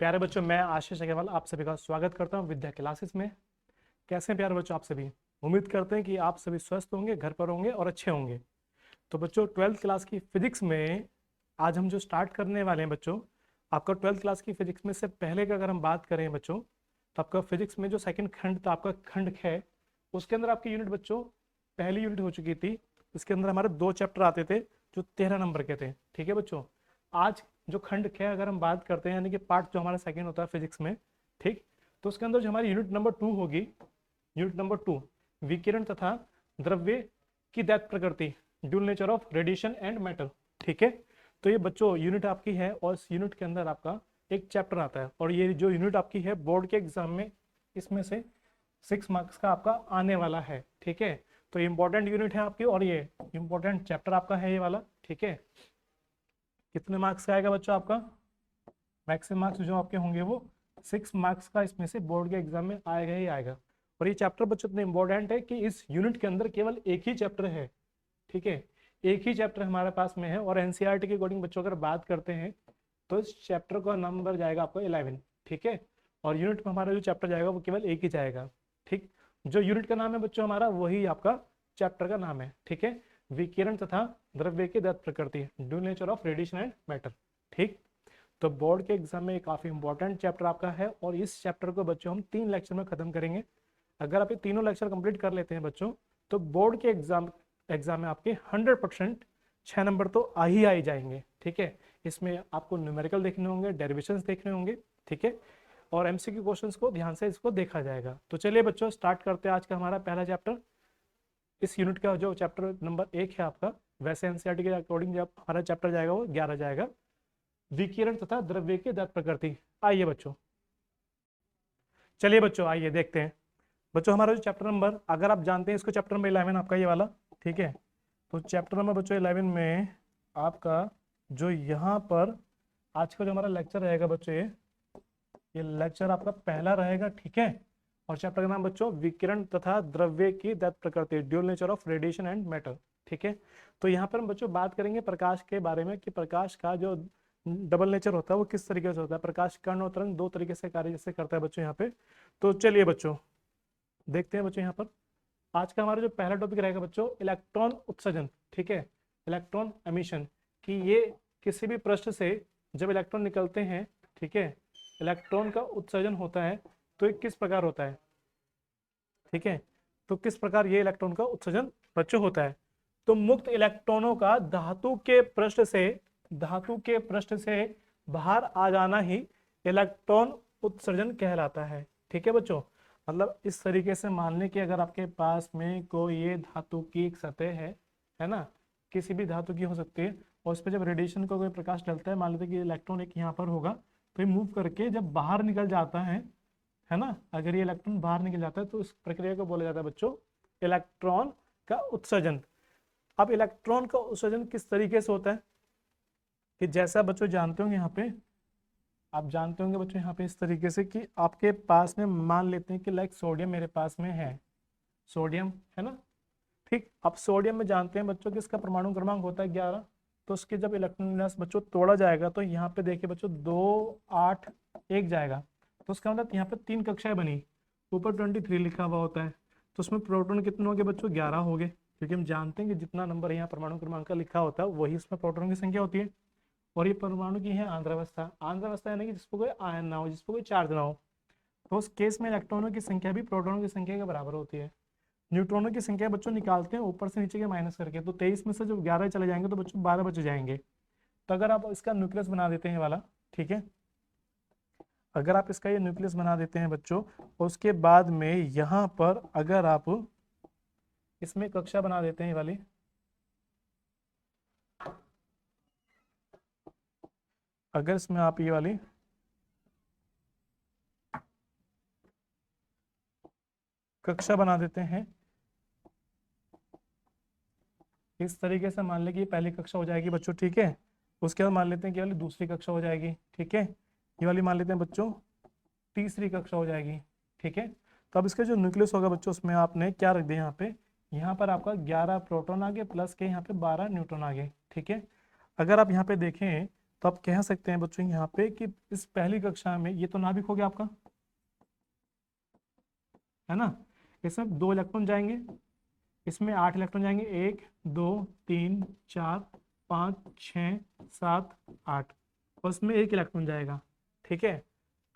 प्यारे बच्चों, मैं आशीष अग्रवाल आप सभी का स्वागत करता हूं विद्या क्लासेस में। कैसे हैं प्यारे बच्चों आप सभी? उम्मीद करते हैं कि आप सभी स्वस्थ होंगे, घर पर होंगे और अच्छे होंगे। तो बच्चों, 12th क्लास की फिजिक्स में आज हम जो स्टार्ट करने वाले हैं बच्चों, आपका 12th क्लास की फिजिक्स में से पहले का अगर हम बात करें बच्चों, तो आपका फिजिक्स में जो सेकंड खंड था, आपका खंड है, उसके अंदर आपकी यूनिट बच्चों पहली यूनिट हो चुकी थी। इसके अंदर हमारे 2 चैप्टर आते थे जो 13 नंबर के थे। ठीक है बच्चों, आज जो खंड है अगर हम बात करते हैं, यानी कि पार्ट जो हमारा सेकंड होता है फिजिक्स में, ठीक, तो उसके अंदर जो हमारी यूनिट नंबर 2 होगी, यूनिट नंबर 2 विकिरण तथा द्रव्य की दैत प्रकृति, dual nature of radiation and matter. ठीक है, तो ये बच्चों यूनिट आपकी है और इस यूनिट के अंदर आपका एक चैप्टर आता है और ये जो यूनिट आपकी है बोर्ड के एग्जाम में इसमें से 6 मार्क्स का आपका आने वाला है। ठीक है, तो इंपॉर्टेंट यूनिट है आपकी और ये इंपॉर्टेंट चैप्टर आपका है ये वाला। ठीक है, कितने मार्क्स का आएगा बच्चों? आपका मैक्सिमम मार्क्स जो आपके होंगे वो 6 मार्क्स का इसमें से बोर्ड के एग्जाम में आएगा ही आएगा। और ये चैप्टर बच्चों इतना इंपॉर्टेंट है कि इस यूनिट के अंदर केवल एक ही चैप्टर है। ठीक है, एक ही चैप्टर हमारे पास में है और एनसीईआरटी के अकॉर्डिंग बच्चों अगर बात करते हैं तो इस चैप्टर का नंबर जाएगा आपका 11। ठीक है, और यूनिट में हमारा जो चैप्टर जाएगा वो केवल एक ही जाएगा। ठीक, जो यूनिट का नाम है बच्चों हमारा वही आपका चैप्टर का नाम है। ठीक है, विकिरण तथा द्रव्य की दत्त प्रकृति, due nature of radiation and matter. ठीक, तो बोर्ड के एग्जाम में काफी इंपॉर्टेंट चैप्टर आपका है और इस चैप्टर को बच्चों हम 3 लेक्चर में खत्म करेंगे। अगर आप ये तीनों लेक्चर कंप्लीट कर लेते हैं बच्चों, तो बोर्ड के एग्जाम में आपके 100% 6 नंबर तो आ ही जाएंगे। ठीक है, इसमें आपको न्यूमेरिकल देखने होंगे, डेरिवेशंस देखने होंगे। ठीक है, और एमसीक्यू क्वेश्चंस को ध्यान से इसको देखा जाएगा। तो चलिए बच्चों स्टार्ट करते हैं आज का हमारा पहला चैप्टर। इस यूनिट का जो चैप्टर नंबर 1 है आपका, वैसे एनसीईआरटी के अकॉर्डिंग जब हमारा चैप्टर जाएगा वो 11 जाएगा, विकिरण तथा द्रव्य की दत्त प्रकृति। आइए बच्चों, चलिए बच्चों आइए देखते हैं। बच्चों हमारा जो चैप्टर नंबर, अगर आप जानते हैं इसको, चैप्टर नंबर 11 आपका ये वाला। ठीक है, तो चैप्टर नंबर बच्चों 11 में आपका जो यहाँ पर आज का जो हमारा लेक्चर रहेगा बच्चों, ये लेक्चर आपका पहला रहेगा। ठीक है, और चैप्टर का नाम बच्चों विकिरण तथा द्रव्य की दत्त प्रकृति, dual nature of radiation and matter. ठीक है, तो यहाँ पर हम बच्चों बात करेंगे प्रकाश के बारे में कि प्रकाश का जो डबल नेचर होता है वो किस तरीके से होता है। प्रकाश कण और तरंग 2 तरीके से कार्य जैसे करता है बच्चों यहाँ पे। तो चलिए बच्चों देखते हैं बच्चों यहाँ पर आज का हमारा जो पहला टॉपिक रहेगा बच्चों, इलेक्ट्रॉन उत्सर्जन। ठीक है, इलेक्ट्रॉन एमिशन, कि ये किसी भी पृष्ठ से जब इलेक्ट्रॉन निकलते हैं, ठीक है, इलेक्ट्रॉन का उत्सर्जन होता है तो ये किस प्रकार होता है। ठीक है, तो किस प्रकार ये इलेक्ट्रॉन का उत्सर्जन बच्चों होता है। तो मुक्त इलेक्ट्रॉनों का धातु के पृष्ठ से बाहर आ जाना ही इलेक्ट्रॉन उत्सर्जन कहलाता है। ठीक है बच्चों, मतलब इस तरीके से मान लें कि अगर आपके पास में कोई ये धातु की एक सतह है ना, किसी भी धातु की हो सकती है, और उस पर जब रेडिएशन का कोई प्रकाश डलता है, मान लेते हैं कि इलेक्ट्रॉन एक यहाँ पर होगा, तो ये मूव करके जब बाहर निकल जाता है ना, अगर ये इलेक्ट्रॉन बाहर निकल जाता है तो इस प्रक्रिया को बोला जाता है बच्चों इलेक्ट्रॉन का उत्सर्जन। अब इलेक्ट्रॉन का उत्सर्जन किस तरीके से होता है कि जैसा बच्चों जानते होंगे, यहाँ पे आप जानते होंगे बच्चों, यहाँ पे इस तरीके से कि आपके पास में मान लेते हैं कि लाइक सोडियम मेरे पास में है, सोडियम है ना। ठीक, अब सोडियम में जानते हैं बच्चों कि इसका परमाणु क्रमांक होता है 11। तो उसके जब इलेक्ट्रॉन विन्यास बच्चों तोड़ा जाएगा तो यहाँ पे देखिए बच्चों 2 8 1 जाएगा, तो उसका मतलब यहाँ पे 3 कक्षाएं बनी, ऊपर 23 लिखा हुआ होता है, तो उसमें प्रोटॉन कितने हो गए बच्चों? 11 हो गए, क्योंकि हम जानते हैं कि जितना नंबर यहाँ परमाणु क्रमांक का लिखा होता है वही इसमें प्रोटॉन की संख्या होती है। और ये परमाणु की है आंद्रावस्था। आंद्रावस्था यानी कि जिसको कोई आयन ना हो, जिसको कोई चार्ज ना हो, तो उस केस में इलेक्ट्रॉनों की संख्या भी प्रोटॉनों की संख्या के बराबर होती है। न्यूट्रॉनों की संख्या बच्चों निकालते हैं ऊपर से नीचे के माइनस करके, तो 23 में से जो 11 चले जाएंगे तो बच्चों 12 बच जाएंगे। तो अगर आप इसका न्यूक्लियस बना देते हैं वाला, ठीक है, अगर आप इसका ये न्यूक्लियस बना देते हैं बच्चों, उसके बाद में यहाँ पर अगर आप इसमें कक्षा बना देते हैं ये वाली, अगर इसमें आप ये वाली कक्षा बना देते हैं इस तरीके से, मान लें कि ये पहली कक्षा हो जाएगी बच्चों। ठीक है, उसके बाद मान लेते हैं कि वाली दूसरी कक्षा हो जाएगी। ठीक है, ये वाली मान लेते हैं बच्चों तीसरी कक्षा हो जाएगी। ठीक है, तो अब इसका जो न्यूक्लियस होगा बच्चों उसमें आपने क्या रख दिया, यहाँ पर आपका 11 प्रोटॉन आ गए प्लस के यहाँ पे 12 न्यूट्रॉन आ गए। ठीक है, अगर आप यहाँ पे देखें तो आप कह सकते हैं बच्चों यहाँ पे कि इस पहली कक्षा में ये तो नाभिक हो गया आपका, है ना। इसमें 2 इलेक्ट्रॉन जाएंगे, इसमें 8 इलेक्ट्रॉन जाएंगे, 1 2 3 4 5 6 7 8, उसमें 1 इलेक्ट्रॉन जाएगा, ठीक है।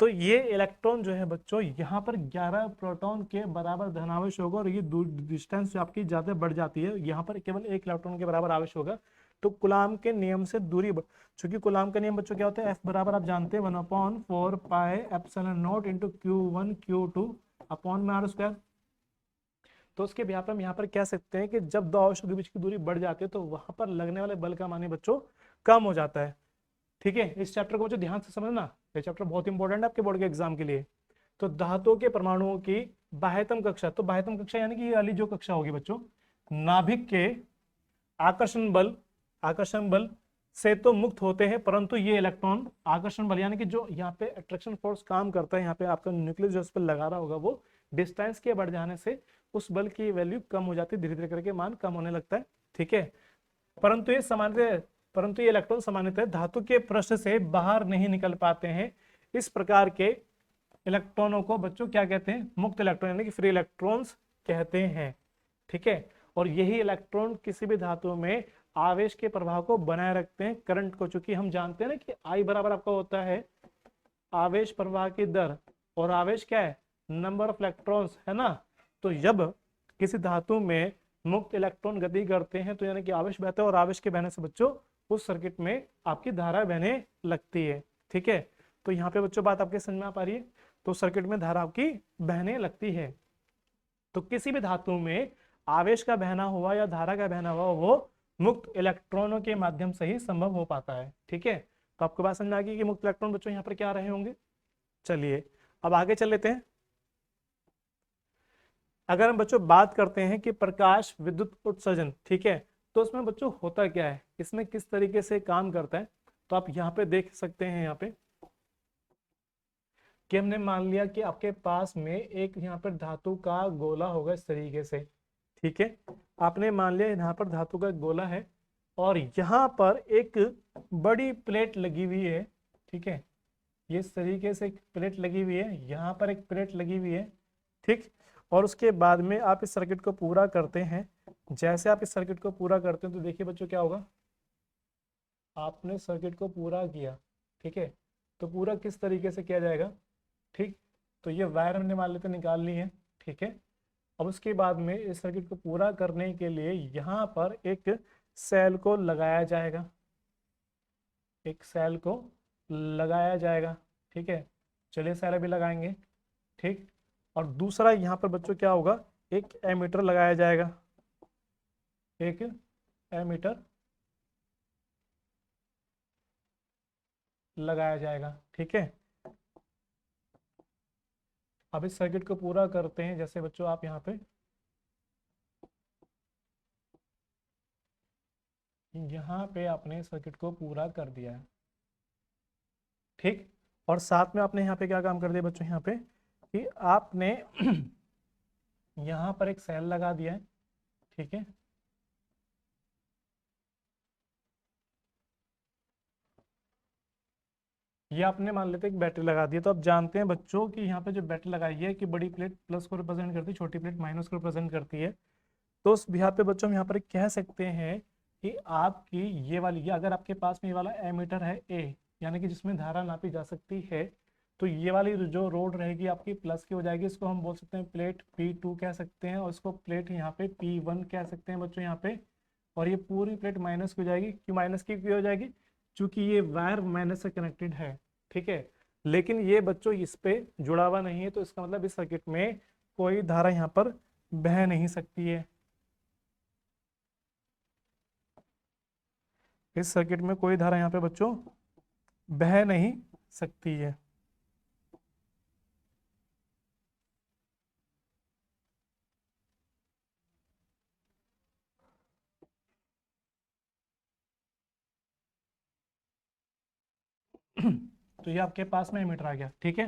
तो ये इलेक्ट्रॉन जो है बच्चों यहाँ पर 11 प्रोटॉन के बराबर धनावेश होगा, और ये डिस्टेंस जो आपकी ज्यादा बढ़ जाती है, यहाँ पर केवल 1 इलेक्ट्रॉन के बराबर आवेश होगा। तो कूलाम के नियम से दूरी चूंकि कूलाम का नियम बच्चों क्या होता है, F बराबर आप जानते हैं 1/4 pi epsilon not into Q1 Q2 upon में R²। तो उसके बिहार पर हम यहाँ पर कह सकते हैं कि जब दो आवेशों के बीच की दूरी बढ़ जाती है तो वहां पर लगने वाले बल का मान बच्चों कम हो जाता है, ठीक है। इस चैप्टर को बच्चों ध्यान से समझना, ये चैप्टर बहुत इंपॉर्टेंट है आपके बोर्ड के एग्जाम के लिए। तो धातुओं के परमाणुओं की बाह्यतम कक्षा, तो बाह्यतम कक्षा यानी कि ये वाली जो कक्षा होगी बच्चों, नाभिक के आकर्षण बल से तो मुक्त होते हैं, परंतु ये इलेक्ट्रॉन आकर्षण बल यानी कि जो यहाँ पे अट्रैक्शन फोर्स काम करता है, यहाँ पे आपका न्यूक्लियस जो इस पर लगा रहा होगा, वो डिस्टेंस के बढ़ जाने से उस बल की वैल्यू कम हो जाती है, धीरे धीरे करके मान कम होने लगता है, ठीक है। परंतु ये इलेक्ट्रॉन सामान्यतः धातु के पृष्ठ से बाहर नहीं निकल पाते हैं। इस प्रकार के इलेक्ट्रॉनों को बच्चों क्या कहते हैं, मुक्त इलेक्ट्रॉन यानी कि फ्री इलेक्ट्रॉन्स कहते हैं, ठीक है। और यही इलेक्ट्रॉन किसी भी धातु में आवेश के प्रभाव को बनाए रखते हैं, करंट को। चूंकि हम जानते हैं ना कि I बराबर आपका होता है आवेश प्रवाह की दर, और आवेश क्या है, नंबर ऑफ इलेक्ट्रॉन्स, है ना। तो जब किसी धातु में मुक्त इलेक्ट्रॉन गति करते हैं तो यानी कि आवेश बहता है, और आवेश के बहने से बच्चों उस सर्किट में आपकी धारा बहने लगती है, ठीक है। तो यहाँ पे बच्चों बात आपके समझ में आ पा रही है, तो सर्किट में धारा आपकी बहने लगती है। तो किसी भी धातु में आवेश का बहना हुआ या धारा का बहना हुआ वो मुक्त इलेक्ट्रॉनों के माध्यम से ही संभव हो पाता है, ठीक है। तो आपको बात समझ आ गई कि मुक्त इलेक्ट्रॉन बच्चों यहाँ पर क्या रहे होंगे। चलिए अब आगे चल लेते हैं। अगर हम बच्चों बात करते हैं कि प्रकाश विद्युत उत्सर्जन, ठीक है, तो उसमें बच्चों होता क्या है, इसमें किस तरीके से काम करता है, तो आप यहाँ पे देख सकते हैं यहाँ पे कि हमने मान लिया कि आपके पास में एक यहाँ पर धातु का गोला होगा इस तरीके से, ठीक है। आपने मान लिया यहाँ पर धातु का गोला है, और यहाँ पर एक बड़ी प्लेट लगी हुई है, ठीक है। ये इस तरीके से एक प्लेट लगी हुई है, यहाँ पर एक प्लेट लगी हुई है, ठीक। और उसके बाद में आप इस सर्किट को पूरा करते हैं। जैसे आप इस सर्किट को पूरा करते हैं तो देखिए बच्चों क्या होगा, आपने सर्किट को पूरा किया, ठीक है। तो पूरा किस तरीके से किया जाएगा, ठीक। तो ये वायर हमने मान लेते निकाल ली है, ठीक है। अब उसके बाद में इस सर्किट को पूरा करने के लिए यहाँ पर एक सेल को लगाया जाएगा, एक सेल को लगाया जाएगा, ठीक है। चलिए सेल भी लगाएंगे, ठीक। और दूसरा यहाँ पर बच्चों क्या होगा, एक एमीटर लगाया जाएगा, एक एमीटर लगाया जाएगा, ठीक है। अब इस सर्किट को पूरा करते हैं। जैसे बच्चों आप यहाँ पे आपने सर्किट को पूरा कर दिया है, ठीक। और साथ में आपने यहाँ पे क्या काम कर दिया बच्चों, यहाँ पे कि आपने यहाँ पर एक सेल लगा दिया है, ठीक है। ये आपने मान लेते एक बैटरी लगा दी है। तो आप जानते हैं बच्चों कि यहाँ पे जो बैटरी लगाई है कि बड़ी प्लेट प्लस को रिप्रेजेंट करती है, छोटी प्लेट माइनस को रिप्रेजेंट करती है। तो उस बिहार पे बच्चों हम यहाँ पर कह सकते हैं कि आपकी ये अगर आपके पास में ये वाला एमीटर है ए, यानी कि जिसमें धारा नापी जा सकती है, तो ये वाली जो रोड रहेगी आपकी प्लस की हो जाएगी। इसको हम बोल सकते हैं प्लेट P2 कह सकते हैं, और इसको प्लेट यहाँ पे P1 कह सकते हैं बच्चों यहाँ पे। और ये पूरी प्लेट माइनस की हो जाएगी। क्यों माइनस की क्यों हो जाएगी, क्योंकि ये वायर माइनस से कनेक्टेड है, ठीक है। लेकिन ये बच्चों इस पे जुड़ा हुआ नहीं है, तो इसका मतलब इस सर्किट में कोई धारा यहाँ पर बह नहीं सकती है। इस सर्किट में कोई धारा यहाँ पे बच्चों बह नहीं सकती है। तो ये आपके पास में एमीटर आ गया, ठीक है।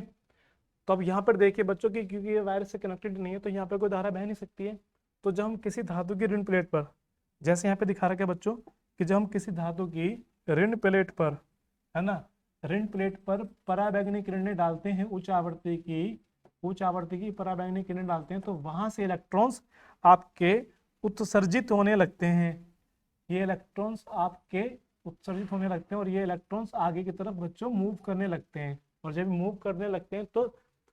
तो अब यहाँ पर देखिए बच्चों की, क्योंकि ये वायर से कनेक्टेड नहीं है तो यहाँ पे कोई धारा बह नहीं सकती है। तो जब हम किसी धातु की ऋण प्लेट पर, जैसे यहाँ पे दिखा रखा है बच्चों कि जब हम किसी धातु की ऋण प्लेट पर है ना, ऋण प्लेट पर पराबैंगनी किरणें डालते हैं, उच्च आवर्ती की पराबैंगनी किरण डालते हैं, तो वहां से इलेक्ट्रॉन्स आपके उत्सर्जित होने लगते हैं। ये इलेक्ट्रॉन्स आपके उत्सर्जित होने लगते हैं और ये इलेक्ट्रॉन्स आगे की तरफ बच्चों मूव करने लगते हैं। और जब मूव करने लगते हैं तो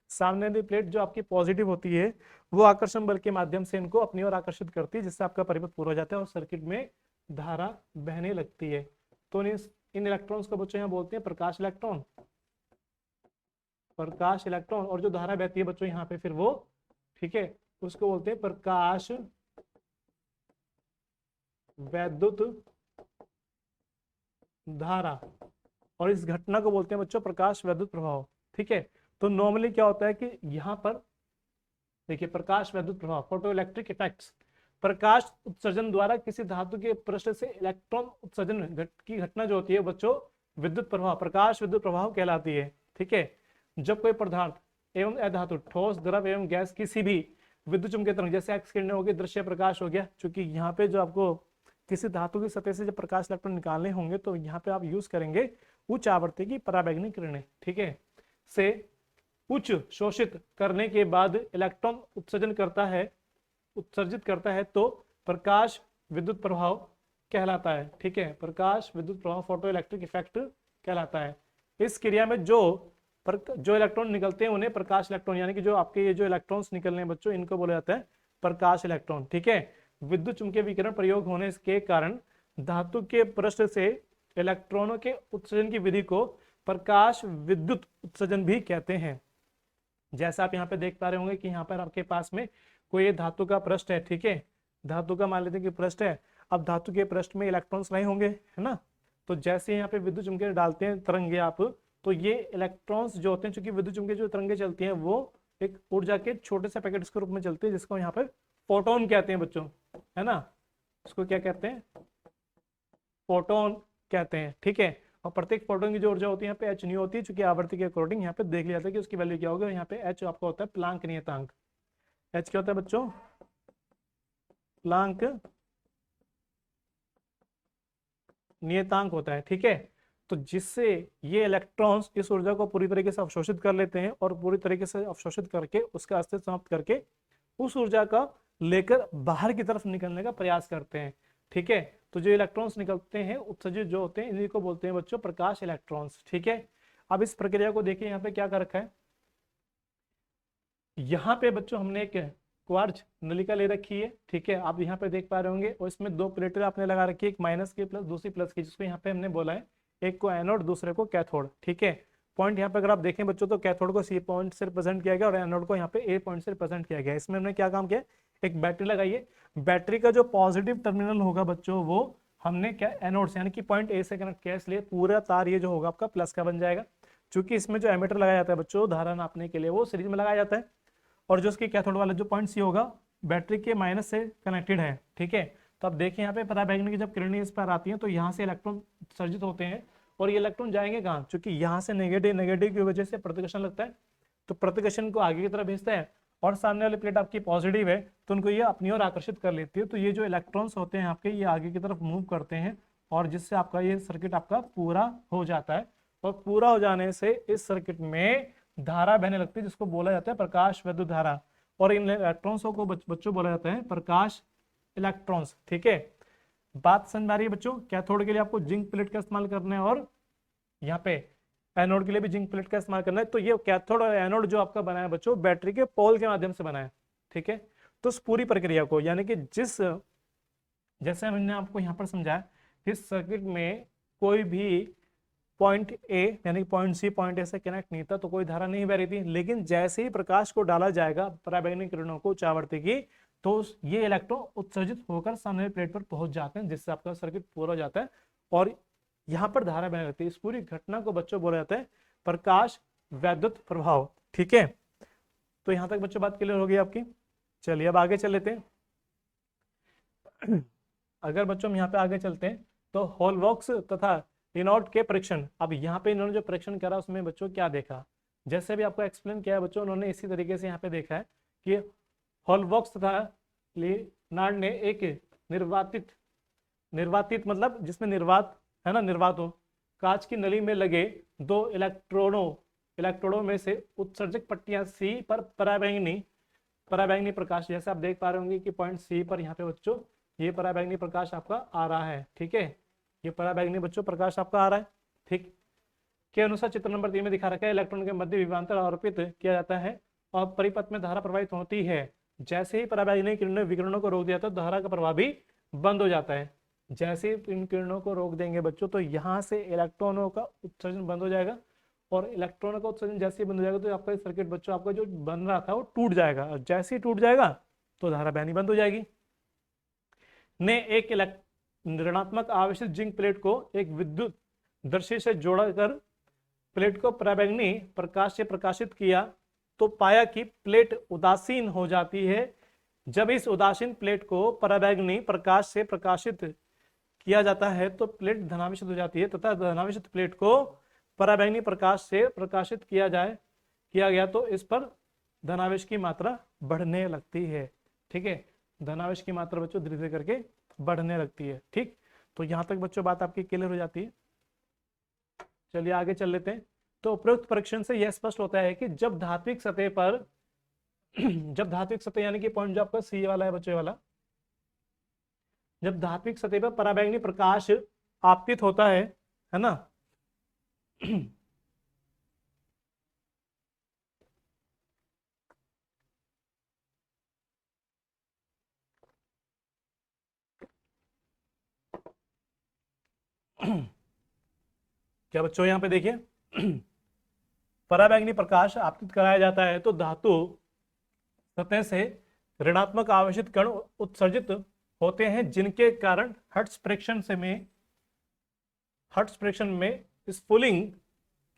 सामने वाली प्लेट जो आपकी पॉजिटिव होती है वो आकर्षण बल के माध्यम से इनको अपनी ओर आकर्षित करती है, जिससे आपका परिपथ पूरा हो जाता है और सर्किट में धारा बहने लगती है। तो इन इलेक्ट्रॉन्स को बच्चों यहाँ बोलते हैं प्रकाश इलेक्ट्रॉन, प्रकाश इलेक्ट्रॉन। और जो धारा बहती है बच्चों यहाँ पे फिर वो, ठीक है, उसको बोलते हैं प्रकाश वैद्युत धारा। और इस घटना को बोलते हैं बच्चों प्रकाश वैद्युत प्रभाव। ठीक है, तो नॉर्मली क्या होता है कि यहाँ पर देखिए प्रकाश वैद्युत प्रभाव, फोटो इलेक्ट्रिक इफेक्ट्स, प्रकाश उत्सर्जन द्वारा किसी धातु के पृष्ठ से इलेक्ट्रॉन उत्सर्जन की घटना जो होती है बच्चों विद्युत प्रभाव, प्रकाश विद्युत प्रभाव कहलाती है। ठीक है, जब कोई पदार्थ एवं अधातु, ठोस, द्रव एवं गैस किसी भी विद्युत चुंबकीय तरंग, जैसे एक्स किरणें हो गई, दृश्य प्रकाश हो गया, क्योंकि यहाँ पे जो आपको किसी धातु की सतह से जब प्रकाश इलेक्ट्रॉन निकालने होंगे तो यहाँ पे आप यूज करेंगे उच्च आवृत्ति की पराबैंगनी किरणें। ठीक है, से उच्च शोषित करने के बाद इलेक्ट्रॉन उत्सर्जित करता है तो प्रकाश विद्युत प्रभाव कहलाता है। ठीक है, प्रकाश विद्युत प्रभाव, फोटो इलेक्ट्रिक इफेक्ट कहलाता है। इस क्रिया में जो इलेक्ट्रॉन निकलते हैं उन्हें प्रकाश इलेक्ट्रॉन, यानी कि जो आपके ये जो इलेक्ट्रॉन्स निकलने हैं बच्चों इनको बोला जाता है प्रकाश इलेक्ट्रॉन। ठीक है, विद्युत चुंबकीय विकिरण प्रयोग होने के कारण धातु के पृष्ठ से इलेक्ट्रॉनों के उत्सर्जन की विधि को प्रकाश विद्युत उत्सर्जन भी कहते हैं। जैसा आप यहाँ पे देख पा रहे होंगे कि यहाँ पर आपके पास में कोई धातु का पृष्ठ है। ठीक है, धातु का मान लेते हैं कि पृष्ठ है। अब धातु के पृष्ठ में इलेक्ट्रॉन्स नहीं होंगे, है ना, तो जैसे यहाँ पे विद्युत चुम्बकीय डालते हैं तरंगे आप, तो ये इलेक्ट्रॉन्स जो होते हैं, चूंकि विद्युत चुम्बकीय जो तरंगे चलती हैं वो एक ऊर्जा के छोटे से पैकेट्स के रूप में चलती है, जिसको यहाँ पे फोटोन कहते हैं बच्चों, है ना, इसको क्या कहते हैं, फोटोन कहते हैं। ठीक है, और प्रत्येक फोटोन की जो ऊर्जा होती है यहाँ पे एच नहीं होती है, चूंकि आवृत्ति के अकॉर्डिंग यहाँ पे देख लिया जाता है कि उसकी वैल्यू क्या होगी। यहाँ पे एच आपका होता है प्लांक नियतांक। एच क्या होता है बच्चों, प्लांक नियतांक होता है। ठीक है, तो जिससे ये इलेक्ट्रॉन्स इस ऊर्जा को पूरी तरीके से अवशोषित कर लेते हैं और पूरी तरीके से अवशोषित करके उसका अस्तित्व समाप्त करके उस ऊर्जा का लेकर बाहर की तरफ निकलने का प्रयास करते हैं। ठीक है, तो जो इलेक्ट्रॉन्स निकलते हैं उत्सर्जित जो होते हैं इन्हीं को बोलते हैं बच्चों प्रकाश इलेक्ट्रॉन्स। ठीक है, अब इस प्रक्रिया को देखिए, यहाँ पे क्या कर रखा है, यहाँ पे बच्चों हमने एक क्वार्ट्ज नलिका ले रखी है। ठीक है, आप यहाँ पे देख पा रहे होंगे, और इसमें दो प्लेटें आपने लगा रखी है, एक माइनस की प्लस दूसरी प्लस की, जिसको यहाँ पे हमने बोला है एक को एनोड दूसरे को कैथोड। ठीक है, पॉइंट यहाँ पे अगर आप देखें बच्चों तो कैथोड को सी पॉइंट से रिप्रेजेंट किया गया और एनोड को यहाँ पे ए पॉइंट से रिप्रेजेंट किया गया। इसमें हमने क्या काम किया, एक बैटरी लगाई है, बैटरी का जो पॉजिटिव टर्मिनल होगा बच्चों वो हमने क्या एनोड से यानी कि पॉइंट ए से कनेक्ट किया, इसलिए पूरा तार ये जो होगा आपका प्लस का बन जाएगा। चूंकि इसमें जो एमीटर लगाया जाता है बच्चों धारा नापने के लिए वो सीरीज में लगाया जाता है, और जो उसके कैथोड वाला जो पॉइंट सी होगा बैटरी के माइनस से कनेक्टेड है। ठीक है, तो अब देखिए यहाँ पे पराबैंगनी की जब किरणें इस पर आती हैं तो यहाँ से इलेक्ट्रॉन उत्सर्जित होते हैं, और ये इलेक्ट्रॉन जाएंगे कहाँ, क्योंकि यहाँ से नेगेटिव की वजह से प्रतिकर्षण लगता है, तो प्रतिकर्षण को आगे की तरफ भेजता है, और सामने वाली प्लेट आपकी पॉजिटिव है तो उनको ये अपनी ओर आकर्षित कर लेती है। तो ये जो इलेक्ट्रॉन्स होते हैं आपके ये आगे की तरफ मूव करते हैं, और जिससे आपका ये सर्किट आपका पूरा हो जाता है, और पूरा हो जाने से इस सर्किट में धारा बहने लगती है, जिसको बोला जाता है प्रकाश विद्युत धारा। और इन इलेक्ट्रॉन्स को बच्चों बोला जाता है प्रकाश इलेक्ट्रॉन्स। ठीक है, बात समझ में आ रही है बच्चों, कैथोड के लिए आपको जिंक प्लेट का इस्तेमाल करना है और यहाँ पे एनोड के लिए भी जिंक प्लेट का इस्तेमाल करना है। तो ये कैथोड और एनोड जो आपका बना है बच्चों बैटरी के पोल के माध्यम से बना है। ठीक है, तो इस पूरी प्रक्रिया को यानी कि जैसे हमने आपको यहाँ पर समझाया, इस सर्किट में कोई भी पॉइंट ए यानी पॉइंट सी पॉइंट ए से कनेक्ट नहीं था तो कोई धारा नहीं बह रही थी, लेकिन जैसे ही प्रकाश को डाला जाएगा पराबैंगनी किरणों को उच्च आवृत्ति की, तो ये इलेक्ट्रॉन उत्सर्जित होकर सामने प्लेट पर पहुंच जाते हैं, जिससे आपका सर्किट पूरा हो जाता है और यहाँ पर धारा बहने लगती है। इस पूरी घटना को बच्चों बोला जाता है प्रकाश वैद्युत प्रभाव। ठीक है, तो यहाँ तक बच्चों बात क्लियर होगी आपकी। चलिए अब आगे चल लेते हैं। अगर बच्चों हम यहाँ पे आगे चलते हैं तो हॉलबॉक्स तथा रिनॉल्ट के परीक्षण। अब यहाँ पे इन्होंने जो परीक्षण करा उसमें बच्चों क्या देखा, जैसे भी आपको एक्सप्लेन किया है बच्चों, उन्होंने इसी तरीके से यहाँ पे देखा है कि हॉलबॉक्स तथा लियोनार्ड ने एक निर्वातित मतलब जिसमें निर्वात है ना, निर्वात हो, कांच की नली में लगे दो इलेक्ट्रोडों में से उत्सर्जक पट्टियां सी पर पराबैंगनी प्रकाश, जैसे आप देख पा रहे होंगे कि पॉइंट सी पर यहाँ पे बच्चों ये पराबैंगनी प्रकाश आपका आ रहा है। ठीक है, ये पराबैंगनी बच्चों प्रकाश आपका आ रहा है। ठीक, के अनुसार चित्र नंबर 3 में दिखा रखा है इलेक्ट्रॉन के मध्य विभवांतर आरोपित किया जाता है और परिपथ में धारा प्रवाहित होती है। जैसे ही पराबैंगनी किरणों विकिरणों को रोक दिया तो धारा का प्रवाह भी बंद हो जाता है। जैसे ही इन किरणों को रोक देंगे बच्चों तो यहाँ से इलेक्ट्रॉनों का उत्सर्जन बंद हो जाएगा और इलेक्ट्रॉनों का उत्सर्जन जैसे ही बंद हो जाएगा तो आपका सर्किट बच्चों आपका जो बन रहा था वो टूट जाएगा और जैसे ही टूट जाएगा तो धारा बहनी बंद हो जाएगी। ने एक ऋणात्मक आवेशित जिंक प्लेट को एक विद्युत दर्शी से जोड़कर प्लेट को पराबैंगनी प्रकाश से प्रकाशित किया तो पाया कि प्लेट उदासीन हो जाती है। जब इस उदासीन प्लेट को पराबैंगनी प्रकाश से प्रकाशित किया जाता है तो प्लेट धनावेशित हो जाती है तथा धनावेशित प्लेट को पराबैंगनी प्रकाश से प्रकाशित किया गया तो इस पर धनावेश की मात्रा बढ़ने लगती है। ठीक है, धनावेश की मात्रा बच्चों धीरे धीरे करके बढ़ने लगती है। ठीक, तो यहां तक बच्चों बात आपकी क्लियर हो जाती है। चलिए आगे चल लेते हैं। तो उपरोक्त परीक्षण से यह स्पष्ट होता है कि जब धात्विक सतह पर जब धात्विक सतह यानी कि पॉइंट जो आपका सी वाला है बच्चों वाला, जब धात्विक सतह पर पराबैंगनी प्रकाश आपतित होता है ना, क्या बच्चों यहां पे देखिए पराबैंगनी प्रकाश आपतित कराया जाता है तो धातु सतह से ऋणात्मक आवेशित कण उत्सर्जित होते हैं जिनके कारण हर्ट्ज फ्रिक्शन में स्पूलिंग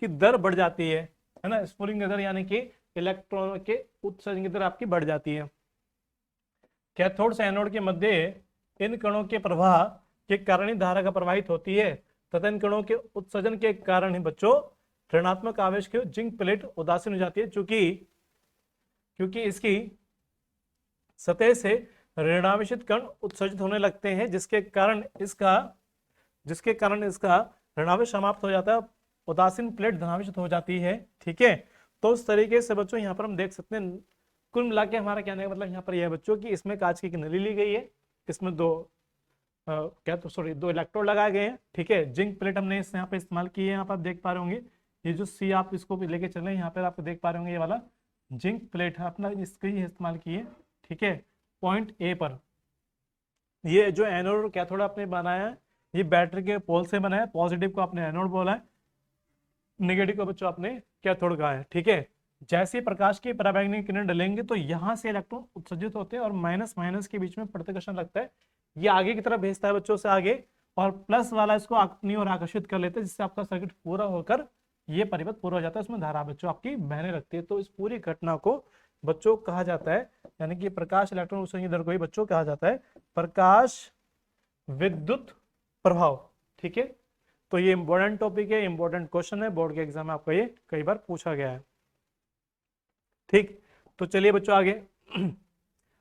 की दर बढ़ जाती है ना। स्पूलिंग की दर यानी कि इलेक्ट्रॉनों के उत्सर्जन की दर आपकी बढ़ जाती है। कैथोड से एनोड के मध्य इन कणों के प्रवाह के कारण ही धारा का प्रवाहित होती है तथा इन कणों के उत्सर्जन के कारण ही बच्चों ऋणात्मक आवेश की जिंक प्लेट उदासीन हो जाती है क्योंकि इसकी सतह से ऋणावेशित कण उत्सर्जित होने लगते हैं जिसके कारण इसका ऋणावेश समाप्त हो जाता है, उदासीन प्लेट धनावेशित हो जाती है। ठीक है, तो उस तरीके से बच्चों यहाँ पर हम देख सकते हैं कुल मिला के हमारा कहने का मतलब यहाँ पर यह है बच्चों कि इसमें कांच की नली ली गई है, इसमें दो इलेक्ट्रोड लगाए गए हैं। ठीक है, जिंक प्लेट हमने यहाँ पे इस्तेमाल की है। यहाँ पर आप देख पा रहे होंगे ये जो सी आप इसको भी लेके चले यहाँ पर आप देख पा रहे होंगे ये वाला जिंक प्लेट है अपना, इसका ही इस्तेमाल की है। ठीक है, पॉइंट ए पर ये जो एनोड और कैथोड आपने बनाया है ये बैटरी के पोल से बना है। पॉजिटिव को आपने एनोड बोला है, नेगेटिव को बच्चों आपने कैथोड कहा है। ठीक है, जैसे ही प्रकाश की पराबैंगनी किरण डलेंगे तो यहाँ से इलेक्ट्रॉन उत्सर्जित होते हैं और माइनस के बीच में प्रतिकर्षण लगता है, ये आगे की तरफ भेजता है बच्चों से आगे और प्लस वाला इसको अपनी ओर आकर्षित कर लेते हैं जिससे आपका सर्किट पूरा होकर ये परिपथ पूरा हो जाता है, उसमें धारा बच्चों आपकी बहने लगती है। तो इस पूरी घटना को बच्चों कहा जाता है यानी कि प्रकाश इलेक्ट्रॉन उत्सर्जन दर को ही बच्चों कहा जाता है प्रकाश विद्युत प्रभाव। ठीक है, तो ये इंपॉर्टेंट टॉपिक है, इंपॉर्टेंट क्वेश्चन है, बोर्ड के एग्जाम में आपको ये कई बार पूछा गया है। ठीक, तो चलिए बच्चों आगे।